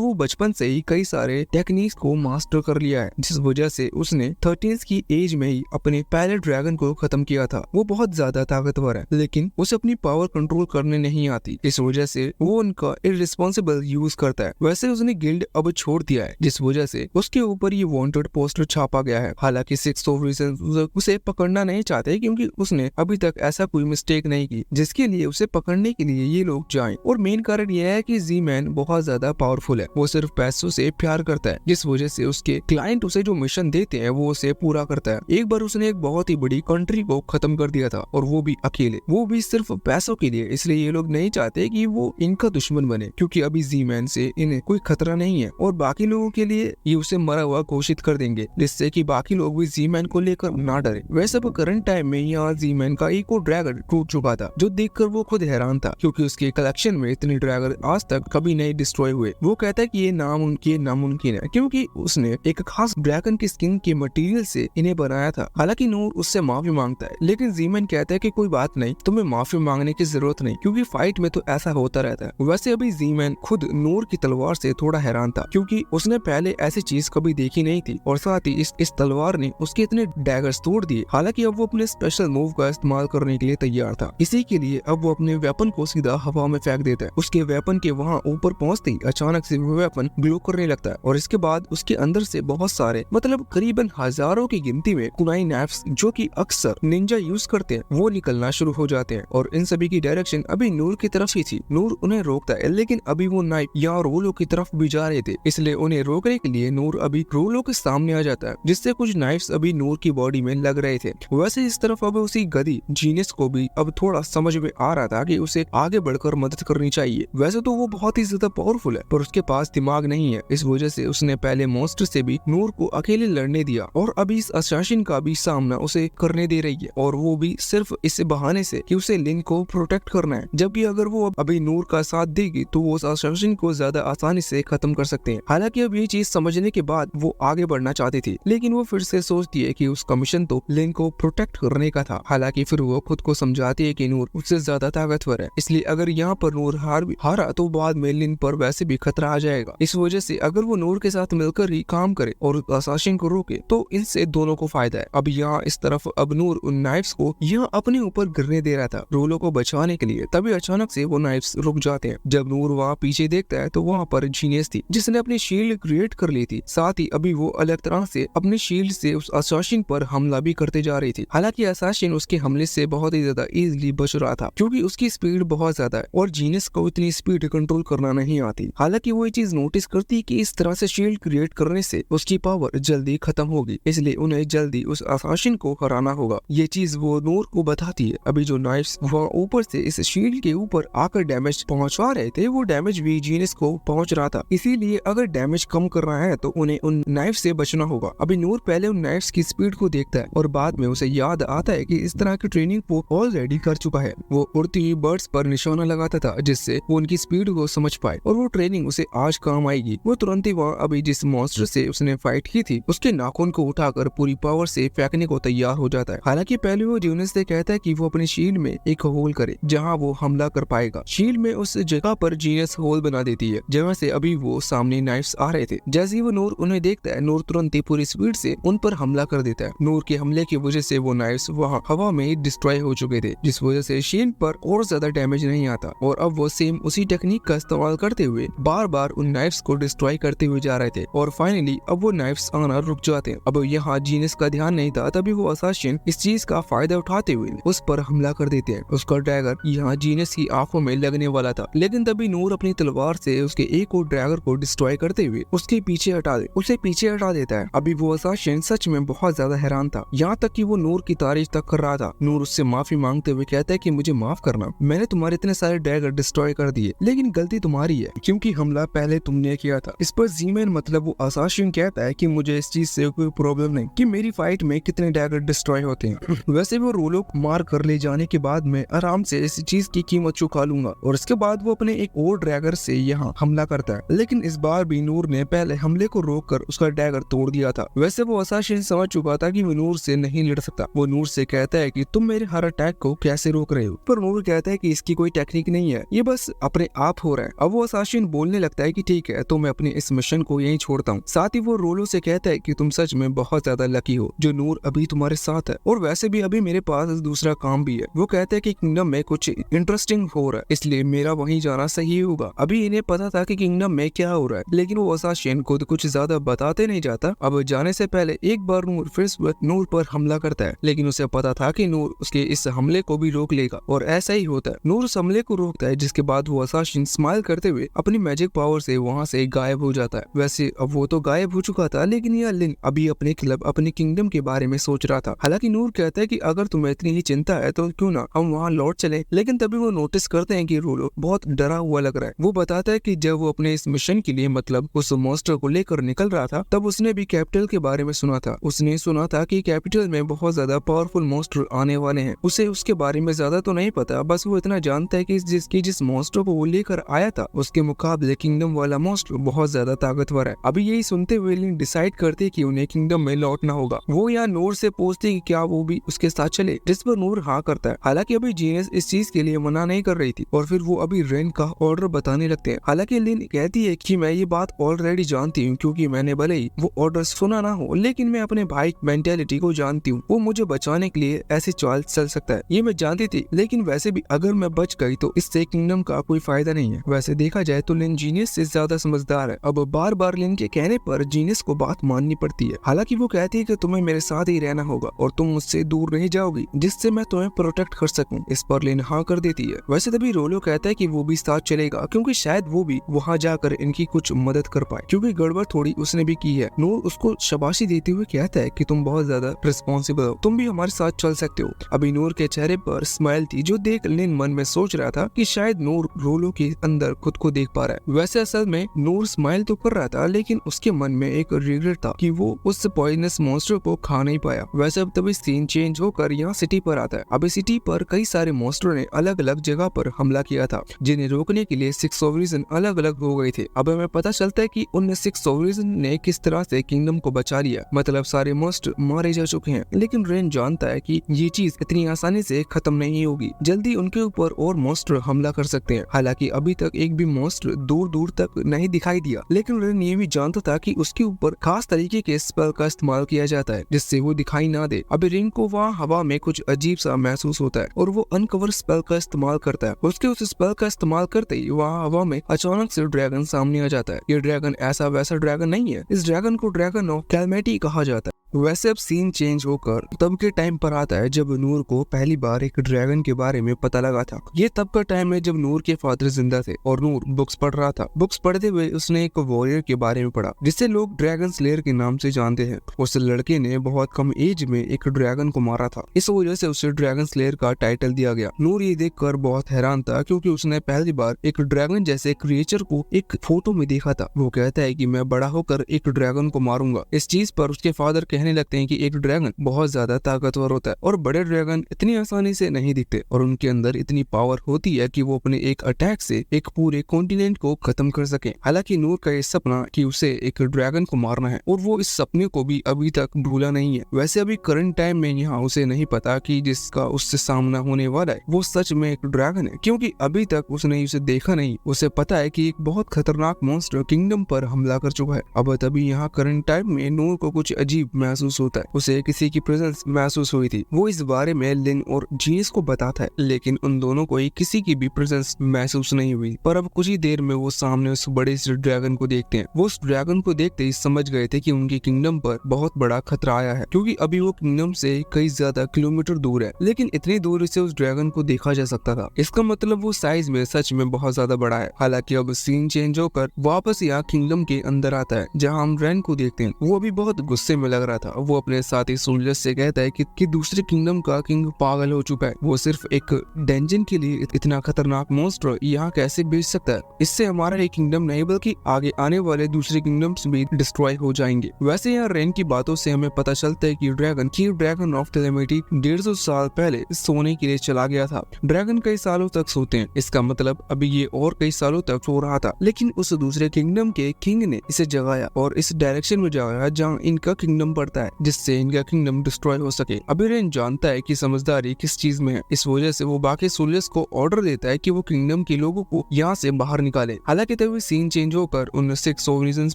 वो बचपन से ही कई सारे टेक्निक्स को मास्टर कर लिया है, जिस वजह से उसने 13 की एज में ही अपने पहले ड्रैगन को खत्म किया था। वो बहुत ज्यादा ताकतवर है लेकिन उसे अपनी पावर कंट्रोल करने नहीं आती, इस वजह से वो उनका इररिस्पांसिबल यूज करता है। वैसे उसने गिल्ड अब छोड़ दिया है, जिस वजह से उसके ऊपर ये वांटेड पोस्टर छापा गया है। हालांकि 6 ऑफिसर्स उसे पकड़ना नहीं चाहते क्योंकि उसने अभी तक ऐसा कोई मिस्टेक नहीं की जिसके लिए उसे पकड़ने के लिए ये लोग जाएं। और मेन कारण यह है कि जी मैन बहुत ज्यादा पावरफुल है, वो सिर्फ पैसों से प्यार करता है, जिस वजह से उसके क्लाइंट उसे जो मिशन देते हैं वो उसे पूरा करता है। एक बार उसने एक बहुत ही बड़ी कंट्री को खत्म कर दिया था और वो भी अकेले, वो भी सिर्फ पैसों के लिए। इसलिए ये लोग नहीं चाहते कि वो इनका दुश्मन बने क्योंकि अभी जी मैन से इन्हें कोई खतरा नहीं है और बाकी लोगों के लिए ये उसे मरा हुआ घोषित कर देंगे, जिससे कि बाकी लोग भी जी मैन को लेकर ना डरे। वैसे वो करंट टाइम में यहाँ जी मैन का एक और ड्रैगन टूट चुका था, जो देखकर वो खुद हैरान था क्योंकि उसके कलेक्शन में इतने ड्रैगन आज तक कभी नहीं डिस्ट्रॉय हुए। वो कहता है कि ये नामुमकिन है क्योंकि उसने एक खास ड्रैगन की स्किन के मटेरियल से इन्हें बनाया था। हालांकि नूर उससे माफी मांगता है लेकिन जी मैन कहता है कि कोई बात नहीं, तुम्हें माफी मांगने की जरूरत नहीं क्योंकि फाइट में तो ऐसा होता रहता है। वैसे अभी जी मैन खुद नूर की तलवार से थोड़ा हैरान था क्योंकि उसने पहले ऐसी चीज कभी देखी नहीं थी और साथ ही इस तलवार ने उसके इतने डैगर्स तोड़ दिए। हालांकि अब वो अपने स्पेशल मूव का इस्तेमाल करने के लिए तैयार था। इसी के लिए अब वो अपने वेपन को सीधा हवा में फेंक देता है। उसके वेपन के वहाँ ऊपर पहुँचते ही अचानक से वो वेपन ग्लो करने लगता है और इसके बाद उसके अंदर से बहुत सारे मतलब करीबन हजारों की गिनती में कुनाई नाइफ्स जो कि अक्सर निंजा यूज करते हैं वो निकलना शुरू हो जाते हैं और इन सभी की डायरेक्शन अभी नूर की तरफ ही थी। नूर उन्हें रोकता है लेकिन अभी वो नाइफ यहाँ रोलो की तरफ भी जा रहे थे, इसलिए उन्हें रोकने के लिए नूर अभी रोलो के सामने आ जाता है, जिससे कुछ नाइफ्स अभी नूर की बॉडी में लग रहे थे। वैसे इस तरफ अब उसी गधी जीनियस को भी अब थोड़ा समझ में आ रहा था कि उसे आगे बढ़कर मदद करनी चाहिए। वैसे तो वो बहुत ही ज्यादा पावरफुल है पर उसके पास दिमाग नहीं है, इस वजह से उसने पहले मॉन्स्टर से भी नूर को अकेले लड़ने दिया और अभी इस असासिन का भी सामना उसे करने दे रही है और वो भी सिर्फ इस बहाने से कि उसे लिन को प्रोटेक्ट करना है। जबकि अगर वो अभी नूर का साथ देगी तो वो उस असासिन को ज्यादा आसानी से खत्म कर सकते हैं। हालांकि अब ये चीज समझने के बाद वो आगे बढ़ना चाहती थी लेकिन वो फिर से सोचती है कि उसका मिशन तो लिन को प्रोटेक्ट करने का था। हालांकि फिर वो खुद को समझाती है कि नूर उससे ज्यादा ताकतवर है, इसलिए अगर यहाँ पर नूर हारा तो बाद में लिन पर वैसे भी खतरा आ जाएगा। इस वजह से अगर वो नूर के साथ मिलकर ही काम करे और असासिन को रोके तो इनसे दोनों को फायदा है। अब यहाँ इस तरफ अब नूर उन नाइफ्स को यहाँ अपने ऊपर गिरने दे रहा था रोलो को बचाने के लिए, तभी अचानक से वो नाइफ्स रुक जाते हैं। जब नूर वहाँ पीछे देखता है तो वहाँ पर जीनियस थी जिसने अपनी शील्ड क्रिएट कर ली थी, साथ ही अभी वो अलग तरह से अपनी शील्ड से उस असासिन पर हमला भी करते जा रही थी। हालांकि असासिन उसके हमले से बहुत ही ज्यादा इजीली बच रहा था क्योंकि उसकी स्पीड बहुत ज्यादा है और जीनियस को इतनी स्पीड कंट्रोल करना नहीं आती। हालांकि वो ये चीज नोटिस करती कि इस तरह से शील्ड क्रिएट करने से उसकी पावर जल्दी खत्म होगी, इसलिए उन्हें जल्दी उस असासिन को हराना होगा। ये चीज वो नूर को बताती है। अभी जो नाइफ्स वहाँ ऊपर से इस शील्ड के ऊपर आकर डैमेज पहुंचा रहे थे वो डैमेज भी जीनियस को पहुंच रहा था, इसीलिए अगर डैमेज कम करना है तो उन्हें उन नाइफ से बचना होगा। अभी नूर पहले उन नाइफ्स की स्पीड को देखता है और बाद में उसे याद आता है कि इस तरह की ट्रेनिंग वो ऑलरेडी कर चुका है। वो उड़ती हुई बर्ड्स पर निशाना लगाता था जिससे वो उनकी स्पीड को समझ पाए और वो ट्रेनिंग उसे आज काम आएगी। वो तुरंत ही वहाँ अभी जिस मॉन्स्टर से उसने फाइट की थी उसके नाखून को उठाकर पूरी पावर से फेंकने को तैयार हो जाता है। हालांकि पहले वो जीनियस से कहता है कि वो अपनी शील्ड में एक होल करे जहाँ वो हमला कर पाएगा। शील्ड में उस जगह पर जीनियस होल बना देती है जहाँ से अभी वो सामने नाइफ्स आ रहे थे। जैसे ही वो नूर उन्हें देखता है नूर तुरंत ही पूरी स्पीड से उन पर हमला कर देता है। नूर के हमले की वजह से वो नाइफ्स वहाँ हवा में ही डिस्ट्रॉय हो चुके थे, जिस वजह से शील्ड पर और ज्यादा डैमेज नहीं आता और अब वो सेम उसी टेक्निक का इस्तेमाल करते हुए बार बार उन नाइफ्स को डिस्ट्रॉय करते हुए जा रहे थे और फाइनली अब वो नाइफ्स आना रुक जाते हैं। अब यहाँ जीनियस का ध्यान नहीं था, तभी वो असासिन इस चीज का फायदा उठाते हुए उस पर हमला कर देते हैं। उसका डैगर यहाँ जीनियस की आंखों में लगने वाला था लेकिन तभी नूर अपनी तलवार से उसके एक और ड्रैगर को डिस्ट्रॉय करते हुए उसे पीछे हटा देता है। अभी वो असासिन सच में बहुत ज्यादा हैरान था, यहाँ तक कि वो नूर की तारीफ तक कर रहा था। नूर उससे माफी मांगते हुए कहता है कि मुझे माफ करना, मैंने तुम्हारे इतने सारे डैगर डिस्ट्रॉय कर दिए लेकिन गलती तुम्हारी है क्योंकि हमला पहले तुमने किया था। इस पर जीमैन मतलब वो असासिन कहता है कि मुझे इस चीज से कोई प्रॉब्लम नहीं कि मेरी फाइट में कितने डैगर डिस्ट्रॉय होते हैं। वैसे वो रोलो मार कर ले जाने के बाद मैं आराम से इस चीज की कीमत चुका लूंगा और इसके बाद वो अपने एक और डैगर से यहाँ हमला करता है लेकिन इस बार भी नूर ने पहले हमले को रोककर उसका डैगर तोड़ दिया था। वैसे वो असासिन समझ चुका था कि वो नूर से नहीं लड़ सकता। वो नूर से कहता है कि तुम मेरे हर अटैक को कैसे रोक रहे हो, पर नूर कहता है कि इसकी कोई टेक्निक नहीं है, ये बस अपने आप हो रहा है। अब वो असासिन बोलने लगता है कि ठीक है, तो मैं अपने इस मिशन को यहीं छोड़ता हूँ। साथ ही वो रोलो से कहता है कि तुम सच में बहुत ज्यादा लकी हो जो नूर अभी तुम्हारे साथ है, और वैसे भी अभी मेरे पास दूसरा काम भी है। वो कहते हैं कि किंगडम में कुछ इंटरेस्टिंग हो रहा है, इसलिए मेरा वहीं जाना सही होगा। अभी इन्हें पता था कि किंगडम में क्या हो रहा है, लेकिन वो असासिन खुद कुछ ज्यादा बताते नहीं जाता। अब जाने से पहले एक बार नूर फिर नूर पर हमला करता है, लेकिन उसे पता था कि नूर उसके इस हमले को भी रोक लेगा, और ऐसा ही होता है। नूर उस हमले को रोकता है, जिसके बाद वो असासिन स्माइल करते हुए अपनी मैजिक पावर से वहाँ से गायब हो जाता है। वैसे अब वो तो गायब हो चुका था, लेकिन यह लिन अभी अपने क्लब अपने किंगडम के बारे में सोच रहा था। हालांकि नूर कहता है कि अगर तुम्हें इतनी ही चिंता है तो क्यों ना हम वहाँ लौट चले, लेकिन तभी वो नोटिस करते हैं कि रोलो बहुत डरा हुआ लग रहा है। वो बताता है कि जब वो अपने इस मिशन के लिए मतलब उस मॉन्स्टर को लेकर निकल रहा था, तब उसने भी कैपिटल के बारे में सुना था। उसने सुना था कि कैपिटल में बहुत ज्यादा पावरफुल मॉन्स्टर आने वाले हैं। उसे उसके बारे में ज्यादा तो नहीं पता, बस वो इतना जानता है कि जिस मॉन्स्टर को वो लेकर आया था उसके मुकाबले किंगडम वाला मॉन्स्टर बहुत ज्यादा ताकतवर है। अभी यही सुनते हुए लिन डिसाइड करते कि उन्हें किंगडम में लौटना होगा। वो यहाँ नूर से पूछती कि क्या वो भी उसके साथ चले, जिस पर नूर हाँ करता है। हालांकि अभी जीनियस इस चीज के लिए मना नहीं कर रही थी, और फिर वो अभी रेन का ऑर्डर बताने लगते हैं। हालांकि लिन कहती है कि मैं ये बात ऑलरेडी जानती हूँ, क्योंकि मैंने भले ही वो ऑर्डर सुना ना हो, लेकिन मैं अपने भाई मेंटेलिटी को जानती हूँ। वो मुझे बचाने के लिए ऐसे चाल चल सकता है, ये मैं जानती थी। लेकिन वैसे भी अगर मैं बच गई तो इससे किंगडम का कोई फायदा नहीं है। वैसे देखा जाए तो लिन जीनियस से ज्यादा समझदार है। अब बार बार लिन के कहने पर जीनियस को बात माननी पड़ती है। हालांकि वो कहती है कि तुम्हें मेरे साथ ही रहना होगा और तुम मुझसे दूर नहीं जाओगी, जिससे मैं तुम्हें प्रोटेक्ट कर सकूं। इस पर लिन हाँ कर देती है। वैसे तभी रोलो कहता है कि वो भी साथ चलेगा, क्योंकि शायद वो भी वहाँ जाकर इनकी कुछ मदद कर पाए, क्योंकि गड़बड़ थोड़ी उसने भी की है। नूर उसको शाबाशी देते हुए कहता है कि तुम बहुत ज्यादा रिस्पॉन्सिबल हो, तुम भी हमारे साथ चल सकते हो। अभी नूर के चेहरे पर स्माइल थी, जो देख लिन मन में सोच रहा था कि शायद नूर रोलो के अंदर खुद को देख पा रहा है। वैसे असल में नूर स्माइल तो कर रहा था, लेकिन उसके मन में एक रिग्रेट था कि वो उस पॉइजनस मॉन्स्टर को खा नहीं पाया। वैसे अब तभी सीन चेंज होकर यहाँ सिटी पर आता है। अभी सिटी पर कई सारे मॉन्स्टर ने अलग अलग जगह पर हमला किया था, जिन्हें रोकने के लिए 6 सॉवरेन अलग अलग हो गए थे। अब हमें पता चलता है कि उन 6 सॉवरेन ने किस तरह से किंगडम को बचा लिया, मतलब सारे मॉन्स्टर मारे जा चुके हैं। लेकिन रेन जानता है कि ये चीज इतनी आसानी से खत्म नहीं होगी, जल्दी उनके ऊपर और मॉन्स्टर हमला कर सकते हैं। हालांकि अभी तक एक भी मॉन्स्टर दूर दूर तक नहीं दिखाई दिया, लेकिन रेन ये भी जानता था कि उसके ऊपर खास तरीके के स्पेल का इस्तेमाल किया जाता है, जिससे वो दिखाई ना दे। अभी रिंग को वहाँ हवा में कुछ अजीब सा महसूस होता है, और वो अनकवर स्पेल का इस्तेमाल करता है। उसके उस स्पेल का इस्तेमाल करते ही वहाँ हवा में अचानक से ड्रैगन सामने आ जाता है। ये ड्रैगन ऐसा वैसा ड्रैगन नहीं है, इस ड्रैगन को ड्रैगन ऑफ कैलमेटी कहा जाता है। वैसे अब सीन चेंज होकर तब के टाइम पर आता है जब नूर को पहली बार एक ड्रैगन के बारे में पता लगा था। ये तब का टाइम है जब नूर के फादर जिंदा थे और नूर बुक्स पढ़ रहा था। बुक्स पढ़ते हुए उसने एक वॉरियर के बारे में पढ़ा, जिसे लोग ड्रैगन स्लेयर के नाम से जानते हैं। उस लड़के ने बहुत कम एज में एक ड्रैगन को मारा था, इस वजह से उसे ड्रैगन स्लेयर का टाइटल दिया गया। नूर ये देखकर बहुत हैरान था, क्योंकि उसने पहली बार एक ड्रैगन जैसे क्रिएचर को एक फोटो में देखा था। वो कहता है कि मैं बड़ा होकर एक ड्रैगन को मारूंगा। इस चीज पर उसके फादर कहने लगते हैं कि एक ड्रैगन बहुत ज्यादा ताकतवर होता है, और बड़े ड्रैगन इतनी आसानी से नहीं दिखते, और उनके अंदर इतनी पावर होती है कि वो अपने एक अटैक से एक पूरे कॉन्टिनेंट को खत्म कर सके। हालांकि नूर का ये सपना कि उसे एक ड्रैगन को मारना है, और वो इस सपने को भी अभी तक भूला नहीं है। वैसे अभी करंट टाइम में यहाँ उसे नहीं पता कि जिसका उससे सामना होने वाला है वो सच में एक ड्रैगन है, क्योंकि अभी तक उसने उसे देखा नहीं। उसे पता है कि एक बहुत खतरनाक मॉन्स्टर किंगडम पर हमला कर चुका है। अब तभी यहाँ करंट टाइम में नूर को कुछ अजीब महसूस होता है। उसे किसी की प्रेजेंस महसूस हुई थी। वो इस बारे में लिन और जीनियस को बताता है, लेकिन उन दोनों को ही किसी की भी प्रेजेंस महसूस नहीं हुई। पर अब कुछ ही देर में वो सामने उस बड़े से ड्रैगन को देखते हैं। वो उस ड्रैगन को देखते ही समझ गए थे कि उनकी किंगडम पर बहुत बड़ा खतरा आया है, क्योंकि अभी वो किंगडम से कई ज्यादा किलोमीटर दूर है, लेकिन इतनी दूर से उस ड्रैगन को देखा जा सकता था। इसका मतलब वो साइज में सच में बहुत ज्यादा बड़ा है। हालांकि अब सीन चेंज होकर वापस यहाँ किंगडम के अंदर आता है, जहाँ हम रेन को देखते हैं। वो अभी बहुत गुस्से में लग रहा था। वो अपने साथी सोल्जर्स से कहता है कि दूसरे किंगडम का किंग पागल हो चुका है। वो सिर्फ एक डेंजन के लिए इतना खतरनाक मॉन्स्टर यहाँ कैसे भेज सकता है। इससे हमारा एक किंगडम नहीं बल्कि आगे आने वाले दूसरे किंगडम्स भी डिस्ट्रॉय हो जाएंगे। वैसे यहाँ रेन की बातों से हमें पता चलता है कि ड्रैगन ऑफ कैलमेटी 150 साल पहले सोने के लिए चला गया था। ड्रैगन कई सालों तक सोते हैं, इसका मतलब अभी ये और कई सालों तक सो रहा था, लेकिन उस दूसरे किंगडम के किंग ने इसे जगाया और इस डायरेक्शन में जगाया जहाँ इनका किंगडम पड़ा करता है जिससे इनका किंगडम डिस्ट्रॉय हो सके। अभी रेन जानता है कि समझदारी किस चीज में है, इस वजह से वो बाकी सोल्जर्स को ऑर्डर देता है कि वो किंगडम के लोगों को यहाँ से बाहर निकाले। हालांकि तभी सीन चेंज होकर उन 6 सोवरिजन्स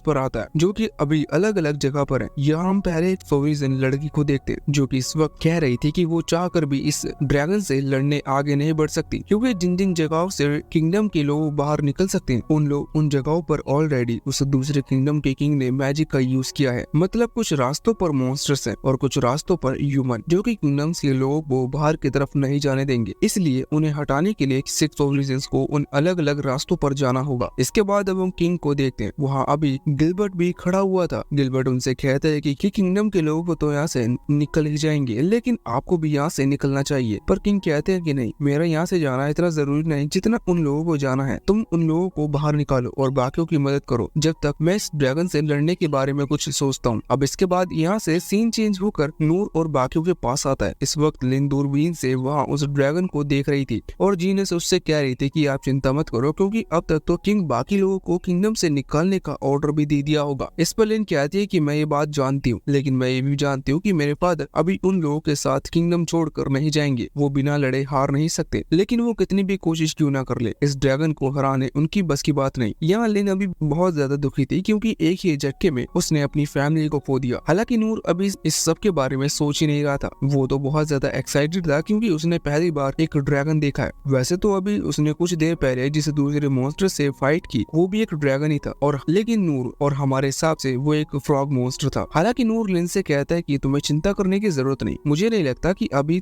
पर आता है जो कि अभी अलग अलग जगह पर है। यहाँ हम पहले एक सोवरिजन लड़की को देखते जो कि इस वक्त कह रही थी कि वो चाहकर भी इस ड्रैगन से लड़ने आगे नहीं बढ़ सकती, क्योंकि जिन जिन जगहों से किंगडम के लोग बाहर निकल सकते हैं उन जगहों पर ऑलरेडी उस दूसरे किंगडम के किंग ने मैजिक का यूज किया है। मतलब कुछ रास्तों पर मॉन्स्टर्स हैं और कुछ रास्तों पर ह्यूमन जो कि किंगडम्स के लोगों को बाहर की तरफ नहीं जाने देंगे, इसलिए उन्हें हटाने के लिए 6 सोवरिजन्स को उन अलग अलग रास्तों पर जाना होगा। इसके बाद अब हम किंग को देखते हैं, वहाँ अभी गिलबर्ट भी खड़ा हुआ था। गिलबर्ट उनसे कहता है कि किंगडम के लोग तो यहाँ से निकल ही जाएंगे, लेकिन आपको भी यहाँ से निकलना चाहिए। पर किंग कहते हैं कि नहीं, मेरा यहाँ से जाना इतना जरूरी नहीं जितना उन लोगों को जाना है। तुम उन लोगों को बाहर निकालो और बाकियों की मदद करो जब तक मैं इस ड्रैगन से लड़ने के बारे में कुछ सोचता हूँ। अब इसके बाद यहाँ से सीन चेंज होकर नूर और बाकियों के पास आता है। इस वक्त लिन दूरबीन से वहाँ उस ड्रैगन को देख रही थी और जीनस उससे कह रही थी कि आप चिंता मत करो, क्योंकि अब तक तो किंग बाकी लोगों को किंगडम से निकालने का ऑर्डर भी दे दिया होगा। इस पर लिन कहती है कि मैं ये बात जानती हूँ, लेकिन मैं ये भी जानती हूँ कि मेरे फादर अभी उन लोगों के साथ किंगडम छोड़कर नहीं जाएंगे। वो बिना लड़े हार नहीं सकते, लेकिन वो कितनी भी कोशिश क्यों ना कर ले, इस ड्रैगन को हराने उनकी बस की बात नहीं। यहाँ लिन अभी बहुत ज्यादा दुखी थी क्योंकि एक ही झटके में उसने अपनी फैमिली को खो दिया। हालांकि नूर अभी इस सब के बारे में सोच ही नहीं रहा था, वो तो बहुत ज्यादा एक्साइटेड था क्योंकि उसने पहली बार एक ड्रैगन देखा है। वैसे तो अभी उसने कुछ देर पहले जिस दूसरे मॉन्स्टर से फाइट की वो भी एक ड्रैगन ही था, और लेकिन नूर और हमारे हिसाब से वो एक फ्रॉग मॉन्स्टर था। हालांकि नूर लिन से कहता है कि तुम्हें चिंता करने की जरूरत नहीं, मुझे नहीं लगता कि अभी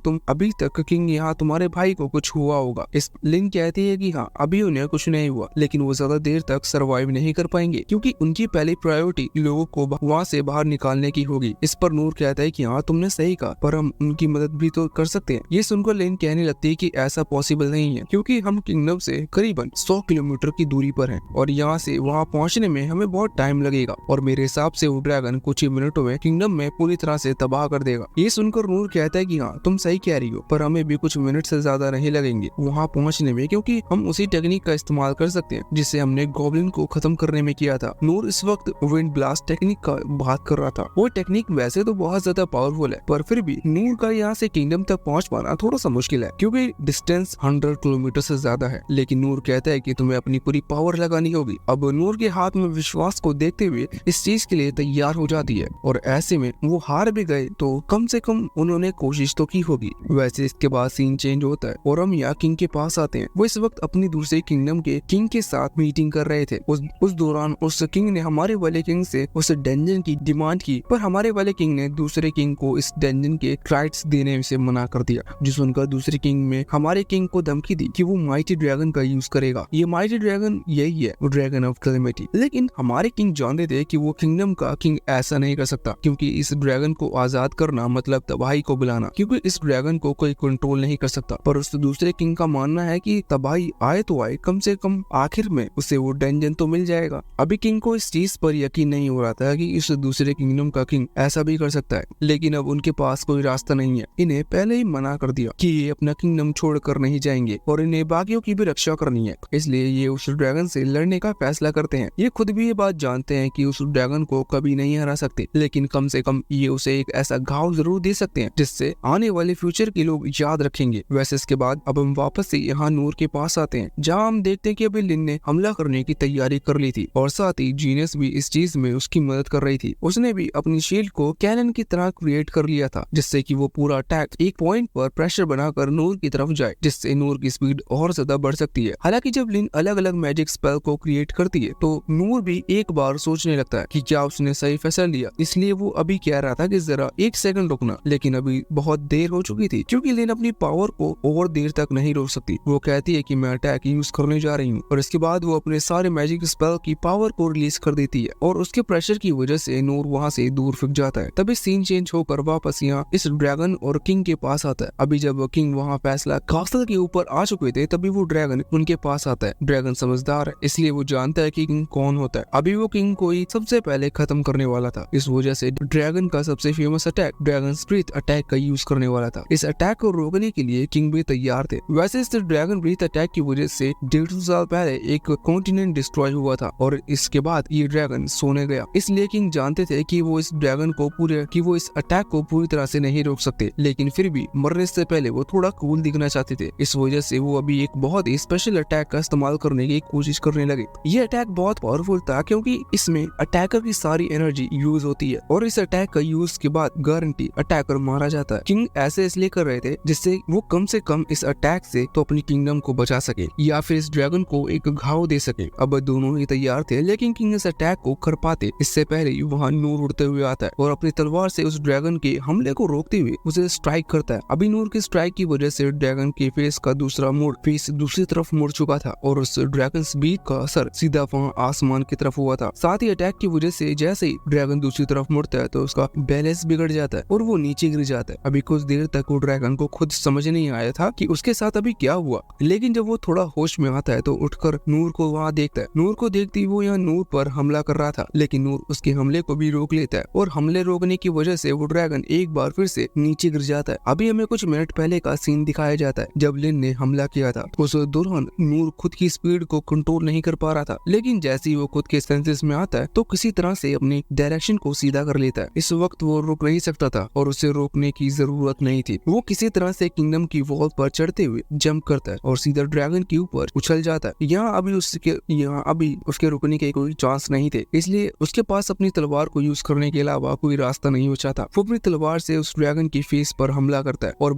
तक किंग यहाँ तुम्हारे भाई को कुछ हुआ होगा। इस लिन कहती है कि हाँ, अभी उन्हें कुछ नहीं हुआ, लेकिन वो ज्यादा देर तक सरवाइव नहीं कर पाएंगे क्योंकि उनकी पहली प्रायोरिटी लोगों को वहाँ से बाहर निकालने की होगी। इस पर नूर कहता है कि हाँ, तुमने सही कहा, पर हम उनकी मदद भी तो कर सकते हैं। ये सुनकर लिन कहने लगती है कि ऐसा पॉसिबल नहीं है क्योंकि हम किंगडम से करीबन 100 किलोमीटर की दूरी पर हैं और यहाँ से वहाँ पहुँचने में हमें बहुत टाइम लगेगा, और मेरे हिसाब से वो ड्रैगन कुछ ही मिनटों में किंगडम में पूरी तरह से तबाह कर देगा। ये सुनकर नूर कहता है कि हाँ, तुम सही कह रही हो, पर हमें भी कुछ मिनट से ज्यादा नहीं लगेंगे वहाँ पहुँचने में, क्योंकि हम उसी टेक्निक का इस्तेमाल कर सकते हैं जिससे हमने गॉब्लिन को खत्म करने में किया था। नूर इस वक्त विंड ब्लास्ट टेक्निक का बात कर रहा था। वो टेक्निक वैसे तो बहुत ज्यादा पावरफुल है, पर फिर भी नूर का यहाँ से किंगडम तक पहुँच पाना थोड़ा सा मुश्किल है क्योंकि डिस्टेंस 100 किलोमीटर से ज्यादा है। लेकिन नूर कहता है कि तुम्हें अपनी पूरी पावर लगानी होगी। अब नूर के हाथ में विश्वास को देखते हुए इस चीज के लिए तैयार हो जाती है, और ऐसे में वो हार भी गए तो कम से कम उन्होंने कोशिश तो की होगी। वैसे इसके बाद सीन चेंज होता है और हम यहाँ किंग के पास आते हैं। वो इस वक्त अपनी दूसरे किंगडम के किंग के साथ मीटिंग कर रहे थे। उस दौरान उस किंग ने हमारे वाले किंग से उस डंजन की डिमांड की, पर हमारे वाले किंग ने दूसरे किंग को इस डंजन के राइट्स देने से मना कर दिया, जो सुनकर दूसरे किंग में हमारे किंग को धमकी दी कि वो माइटी ड्रैगन का यूज करेगा। ये माइटी ड्रैगन यही है, ड्रैगन ऑफ कैलेमिटी। लेकिन हमारे किंग जानते थे कि वो किंगडम का किंग ऐसा नहीं कर सकता, क्योंकि इस ड्रैगन को आजाद करना मतलब तबाही को बुलाना, क्योंकि इस ड्रैगन को कोई कंट्रोल नहीं कर सकता। पर उस दूसरे किंग का मानना है कि तबाही आए तो आए, कम से कम आखिर में उसे वो डंजन तो मिल जाएगा। अभी किंग को इस चीज पर यकीन नहीं हो रहा था कि इस दूसरे किंगडम का किंग ऐसा भी कर सकता है, लेकिन अब उनके पास कोई रास्ता नहीं है। इन्हें पहले ही मना कर दिया कि ये अपना किंगडम छोड़कर नहीं जाएंगे और इन्हें बाकियों की भी रक्षा करनी है, इसलिए ये उस ड्रैगन से लड़ने का फैसला करते हैं। ये खुद भी ये बात जानते हैं कि उस ड्रैगन को कभी नहीं हरा सकते, लेकिन कम से कम ये उसे एक ऐसा घाव जरूर दे सकते हैं जिससे आने वाले फ्यूचर के लोग याद रखेंगे। वैसे इसके बाद अब हम वापस से यहाँ नूर के पास आते हैं, जहाँ हम देखते हैं कि अभी लिन ने हमला करने की तैयारी कर ली थी और साथ ही जीनस भी इस चीज में उसकी मदद कर रही थी। उसने भी अपनी शील्ड को कैनन की तरह क्रिएट कर लिया था, जिससे कि वो पूरा अटैक एक पॉइंट पर प्रेशर बनाकर नूर की तरफ जाए, जिससे नूर की स्पीड और ज्यादा बढ़ सकती है। हालांकि जब लिन अलग अलग मैजिक स्पेल को क्रिएट करती है तो नूर भी एक बार सोचने लगता है कि क्या उसने सही फैसला लिया, इसलिए वो अभी कह रहा था कि जरा एक सेकंड रुकना, लेकिन अभी बहुत देर हो चुकी थी क्योंकि लिन अपनी पावर को और देर तक नहीं रोक सकती। वो कहती है कि मैं अटैक यूज करने जा रही हूँ, और इसके बाद वो अपने सारे मैजिक स्पेल की पावर को रिलीज कर देती है और उसके प्रेशर की वजह से नूर वहाँ से दूर फिक जाता है। तभी सीन चेंज होकर वापस यहाँ इस ड्रैगन और किंग के पास आता है। अभी जब किंग वहाँ फैसला कास्टल के ऊपर आ चुके थे तभी वो ड्रैगन उनके पास आता है। ड्रैगन समझदार है, इसलिए वो जानता है कि किंग कौन होता है। अभी वो किंग को ही सबसे पहले खत्म करने वाला था, इस वजह से ड्रैगन का सबसे famous attack dragon breath attack का यूज करने वाला था। इस अटैक को रोकने के लिए किंग भी तैयार थे। वैसे इस ड्रैगन ब्रीथ अटैक की वजह से 150 साल पहले एक कॉन्टिनेंट डिस्ट्रॉय हुआ था और इसके बाद ये ड्रैगन सोने गया, इसलिए किंग जानते थे कि वो इस ड्रैगन ड्रैगन को पूरे कि वो इस अटैक को पूरी तरह से नहीं रोक सकते, लेकिन फिर भी मरने से पहले वो थोड़ा कूल दिखना चाहते थे। इस वजह से वो अभी एक बहुत ही स्पेशल अटैक का इस्तेमाल करने की कोशिश करने लगे। ये अटैक बहुत पावरफुल था क्योंकि इसमें अटैकर की सारी एनर्जी यूज होती है और इस अटैक का यूज के बाद गारंटी अटैकर मारा जाता है। किंग ऐसे इसलिए कर रहे थे जिससे वो कम से कम इस अटैक से तो अपनी किंगडम को बचा सके या फिर इस ड्रैगन को एक घाव दे सके। अब दोनों ही तैयार थे, लेकिन किंग इस अटैक को कर पाते इससे पहले ही वहाँ नूर उड़ते हुए आता है और अपनी तलवार से उस ड्रैगन के हमले को रोकते हुए उसे स्ट्राइक करता है। अभी नूर की स्ट्राइक की वजह से ड्रैगन के फेस का दूसरा मुड़ फेस दूसरी तरफ मुड़ चुका था और उस ड्रैगन बीट का असर सीधा वहाँ आसमान की तरफ हुआ था। साथ ही अटैक की वजह से जैसे ही ड्रैगन दूसरी तरफ मुड़ता है तो उसका बैलेंस बिगड़ जाता है और वो नीचे गिर जाता है। अभी कुछ देर तक वो ड्रैगन को खुद समझ नहीं आया था कि उसके साथ अभी क्या हुआ, लेकिन जब वो थोड़ा होश में आता है तो उठकर नूर को वहाँ देखता है। नूर को देखते ही वो यहाँ नूर पर हमला कर रहा था, लेकिन नूर उसके हमले को भी रोक लेता है और हमले रोकने की वजह से वो ड्रैगन एक बार फिर से नीचे गिर जाता है। अभी हमें कुछ मिनट पहले का सीन दिखाया जाता है जब लिन ने हमला किया था। उस दौरान नूर खुद की स्पीड को कंट्रोल नहीं कर पा रहा था, लेकिन जैसे ही वो खुद के सेंसेस में आता है तो किसी तरह से अपनी डायरेक्शन को सीधा कर लेता है। इस वक्त वो रुक नहीं सकता था और उसे रोकने की जरूरत नहीं थी। वो किसी तरह से किंगडम की वॉल पर चढ़ते हुए जंप करता है और सीधा ड्रैगन के ऊपर उछल जाता है। यहाँ अभी उसके रुकने के कोई चांस नहीं थे, इसलिए उसके पास अपनी तलवार को यूज करने के अलावा कोई रास्ता नहीं बचा था। वो अपनी तलवार से उस ड्रैगन की फेस पर हमला करता है और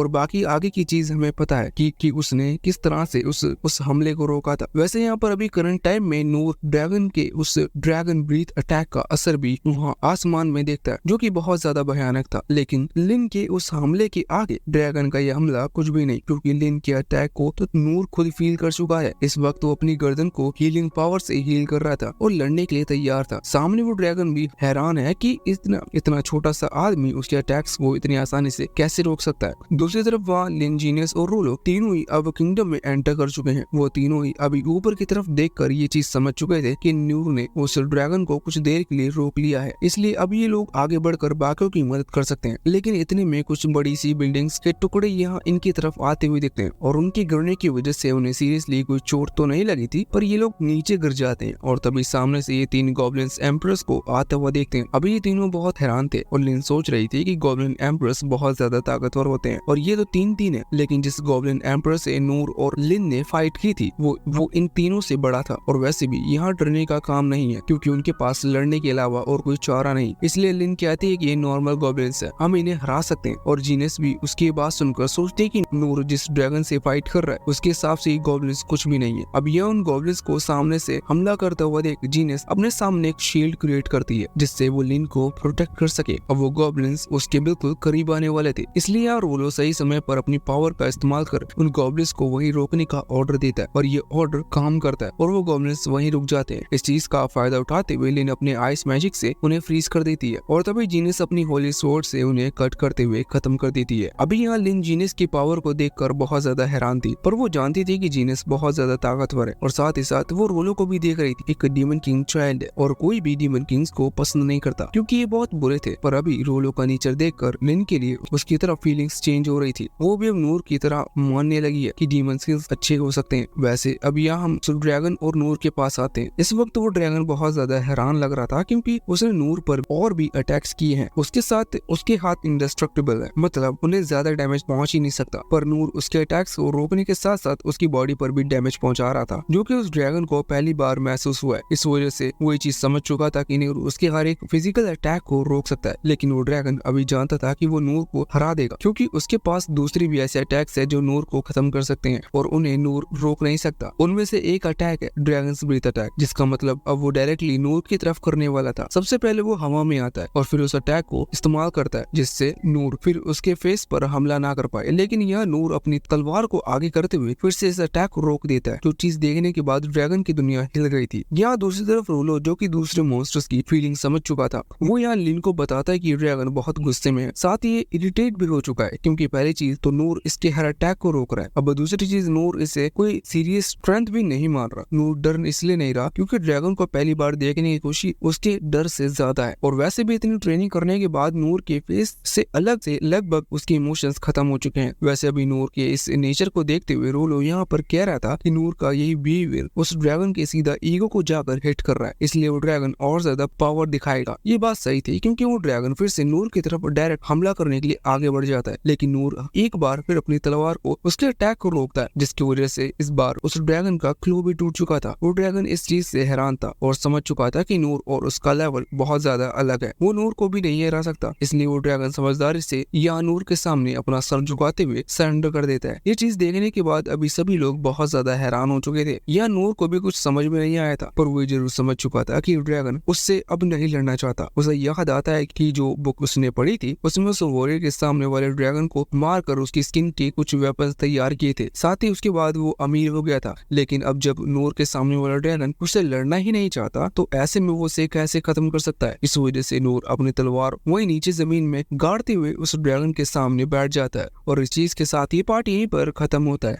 बाकी आगे की चीज हमें पता है कि उसने किस तरह से उस हमले को रोका था। वैसे यहाँ पर अभी करंट टाइम में नूर ड्रैगन के उस ड्रैगन ब्रीथ अटैक का असर भी वहाँ आसमान में देखता है, जो कि बहुत ज्यादा भयानक था। लेकिन लिन के उस हमले के आगे ड्रैगन का यह हमला कुछ भी नहीं, क्योंकि लिन के अटैक को तो नूर खुद फील कर चुका है। इस वक्त वो अपनी गर्दन को हीलिंग पावर से हील कर रहा था और लड़ने के लिए तैयार था। सामने वो ड्रैगन भी हैरान है कि इतना छोटा सा आदमी उसके अटैक्स को इतनी आसानी से कैसे रोक सकता है। दूसरी तरफ वहाँ लिन, जीनियस और रोलो तीनों ही अब किंगडम में एंटर कर चुके हैं। वो तीनों ही अभी ऊपर की तरफ देखकर ये चीज समझ चुके थे कि नूर ने उस ड्रैगन को कुछ देर के लिए रोक लिया है, इसलिए अब ये लोग आगे बढ़कर बाकियों की मदद कर सकते हैं। लेकिन इतने में कुछ बड़ी सी बिल्डिंग्स के टुकड़े यहाँ इनकी तरफ आते हुए दिखते हैं और उनके गिरने की वजह से उन्हें सीरियसली कोई चोट तो नहीं लगी थी, पर ये लोग नीचे गिर जाते हैं और तभी सामने से ये तीन गॉब्लिन्स एम्प्रेस को आता हुआ देखते हैं। अभी ये तीनों बहुत हैरान थे और लिन सोच रही थी कि गॉब्लिन एम्प्रेस बहुत ज्यादा ताकतवर होते हैं और ये तो तीन है, लेकिन जिस गॉब्लिन एम्प्रेस से नूर और लिन ने फाइट की थी वो इन तीनों से बड़ा था। और वैसे भी यहाँ डरने का काम नहीं है, क्योंकि उनके पास लड़ने के अलावा और कोई चारा नहीं। इसलिए लिन कहती है कि ये नॉर्मल गॉब्लिन्स है, हम इन्हें हरा सकते हैं। और जीनस भी उसकी बात सुनकर सोचते हैं कि नूर जिस ड्रैगन से फाइट कर रहा है उसके हिसाब से गॉब्लिन्स कुछ भी नहीं है। अब यह उन गॉब्लिन्स को सामने से हमला करता हुआ देख जीनस अपने सामने एक शील्ड क्रिएट करती है जिससे वो लिन को प्रोटेक्ट कर सके। अब वो गॉब्लिन्स उसके बिल्कुल करीब आने वाले थे, इसलिए यार रोलो सही समय पर अपनी पावर का इस्तेमाल कर उन गॉब्लिन्स को वहीं रोकने का ऑर्डर देता है और ये ऑर्डर काम करता है और वो गॉब्लिन्स वहीं रुक जाते हैं। इस चीज का फायदा उठाते हुए लिन अपने आइस मैजिक से उन्हें फ्रीज कर देती है और तभी जीनस अपनी होली स्वॉर्ड से उन्हें कट करते हुए खत्म कर देती है। अभी यहाँ लिन जीनस की पावर को देखकर बहुत ज्यादा हैरान थी, पर वो जानती थी कि जीनस बहुत ज्यादा ताकतवर है और साथ ही साथ वो रोलो को भी देख रही थी। एक डीमन किंग चाइल्ड है और कोई भी डीमन किंग्स को पसंद नहीं करता क्योंकि ये बहुत बुरे थे, पर अभी रोलो का नेचर देखकर लिन के लिए उसकी तरफ फीलिंग्स चेंज हो रही थी। वो भी अब नूर की तरह मानने लगी है कि डीमन किंग्स अच्छे हो सकते हैं। वैसे अब यहाँ हम ड्रैगन और नूर के पास आते हैं। इस वक्त वो ड्रैगन बहुत ज्यादा हैरान लग रहा था क्योंकि उसने नूर पर और भी अटैक्स किए हैं। उसके साथ उसके हाथ इंडेस्ट्रक्टिबल है, मतलब उन्हें ज्यादा डैमेज पहुंच ही नहीं सकता, पर नूर उसके अटैक्स को रोकने के साथ साथ उसकी बॉडी पर भी डैमेज पहुंचा रहा था, जो कि उस ड्रैगन को पहली बार महसूस हुआ है। इस वजह से वो ये चीज समझ चुका था कि नूर उसके हर एक फिजिकल अटैक को रोक सकता है। लेकिन वो ड्रैगन अभी जानता था कि वो नूर को हरा देगा, क्योंकि उसके पास दूसरी भी ऐसे अटैक्स है जो नूर को खत्म कर सकते हैं और उन्हें नूर रोक नहीं सकता। उनमें से एक अटैक है ड्रैगन्स ब्रीथ अटैक, जिसका मतलब अब वो डायरेक्टली नूर की तरफ करने वाला था। सबसे पहले वो हवा में आता है और फिर उस अटैक को इस्तेमाल करता है जिससे नूर फिर उसके फेस पर हमला ना कर पाए। लेकिन यह नूर अपनी तलवार को आगे करते हुए फिर से इस अटैक को रोक देता है, जो चीज देखने के बाद ड्रैगन की दुनिया हिल गई थी। यहाँ दूसरी तरफ रोलो, जो कि दूसरे मॉन्स्टर्स की फीलिंग समझ चुका था, वो यहाँ लिन को बताता है कि ड्रैगन बहुत गुस्से में है, साथ ही ये इरिटेट भी हो चुका है क्योंकि पहली चीज तो नूर इसके हर अटैक को रोक रहा है। अब दूसरी चीज नूर इसे कोई सीरियस स्ट्रेंथ भी नहीं मान रहा। नूर डर इसलिए नहीं रहा क्योंकि ड्रैगन को पहली बार देखने की कोशिश उसके डर से ज्यादा है, और वैसे भी इतनी ट्रेनिंग करने के बाद नूर के फेस से लगभग उसके इमोशंस खत्म हो चुके हैं। वैसे अभी नूर के इस नेचर को देखते हुए रोलो यहाँ पर कह रहा था कि नूर का यही बिहेवियर उस ड्रैगन के सीधा ईगो को जाकर हिट कर रहा है, इसलिए वो ड्रैगन और ज्यादा पावर दिखाएगा। ये बात सही थी क्योंकि वो ड्रैगन फिर से नूर की तरफ डायरेक्ट हमला करने के लिए आगे बढ़ जाता है, लेकिन नूर एक बार फिर अपनी तलवार को उसके अटैक को रोकता है, जिसकी वजह से इस बार उस ड्रैगन का क्लू भी टूट चुका था। वो ड्रैगन इस चीज से हैरान था और समझ चुका था कि नूर और उसका लेवल बहुत ज्यादा अलग है, वो नूर को भी नहीं हरा सकता। इसलिए वो ड्रैगन समझदारी से या नूर के सामने अपना सर झुकाते हुए सरेंडर कर देता है। ये चीज देखने के बाद अभी सभी लोग बहुत ज्यादा हैरान हो चुके थे। या नूर को भी कुछ समझ में नहीं आया था, पर वो जरूर समझ चुका था कि ड्रैगन उससे अब नहीं लड़ना चाहता। उसे याद आता है कि जो बुक उसने पढ़ी थी उसमें उस वॉरियर के सामने वाले ड्रैगन को मारकर उसकी स्किन के कुछ वेपन्स तैयार किए थे। साथ ही उसके बाद वो अमीर हो गया था। लेकिन अब जब नूर के सामने वाला ड्रैगन उससे लड़ना ही नहीं चाहता तो ऐसे में वो उसे कैसे खत्म कर सकता है। इस वजह से नूर अपनी तलवार वहीं नीचे जमीन में गाड़ते हुए उस ड्रैगन के सामने बैठ जाता है और इस चीज के साथ ये पार्ट यहीं पर खत्म होता है।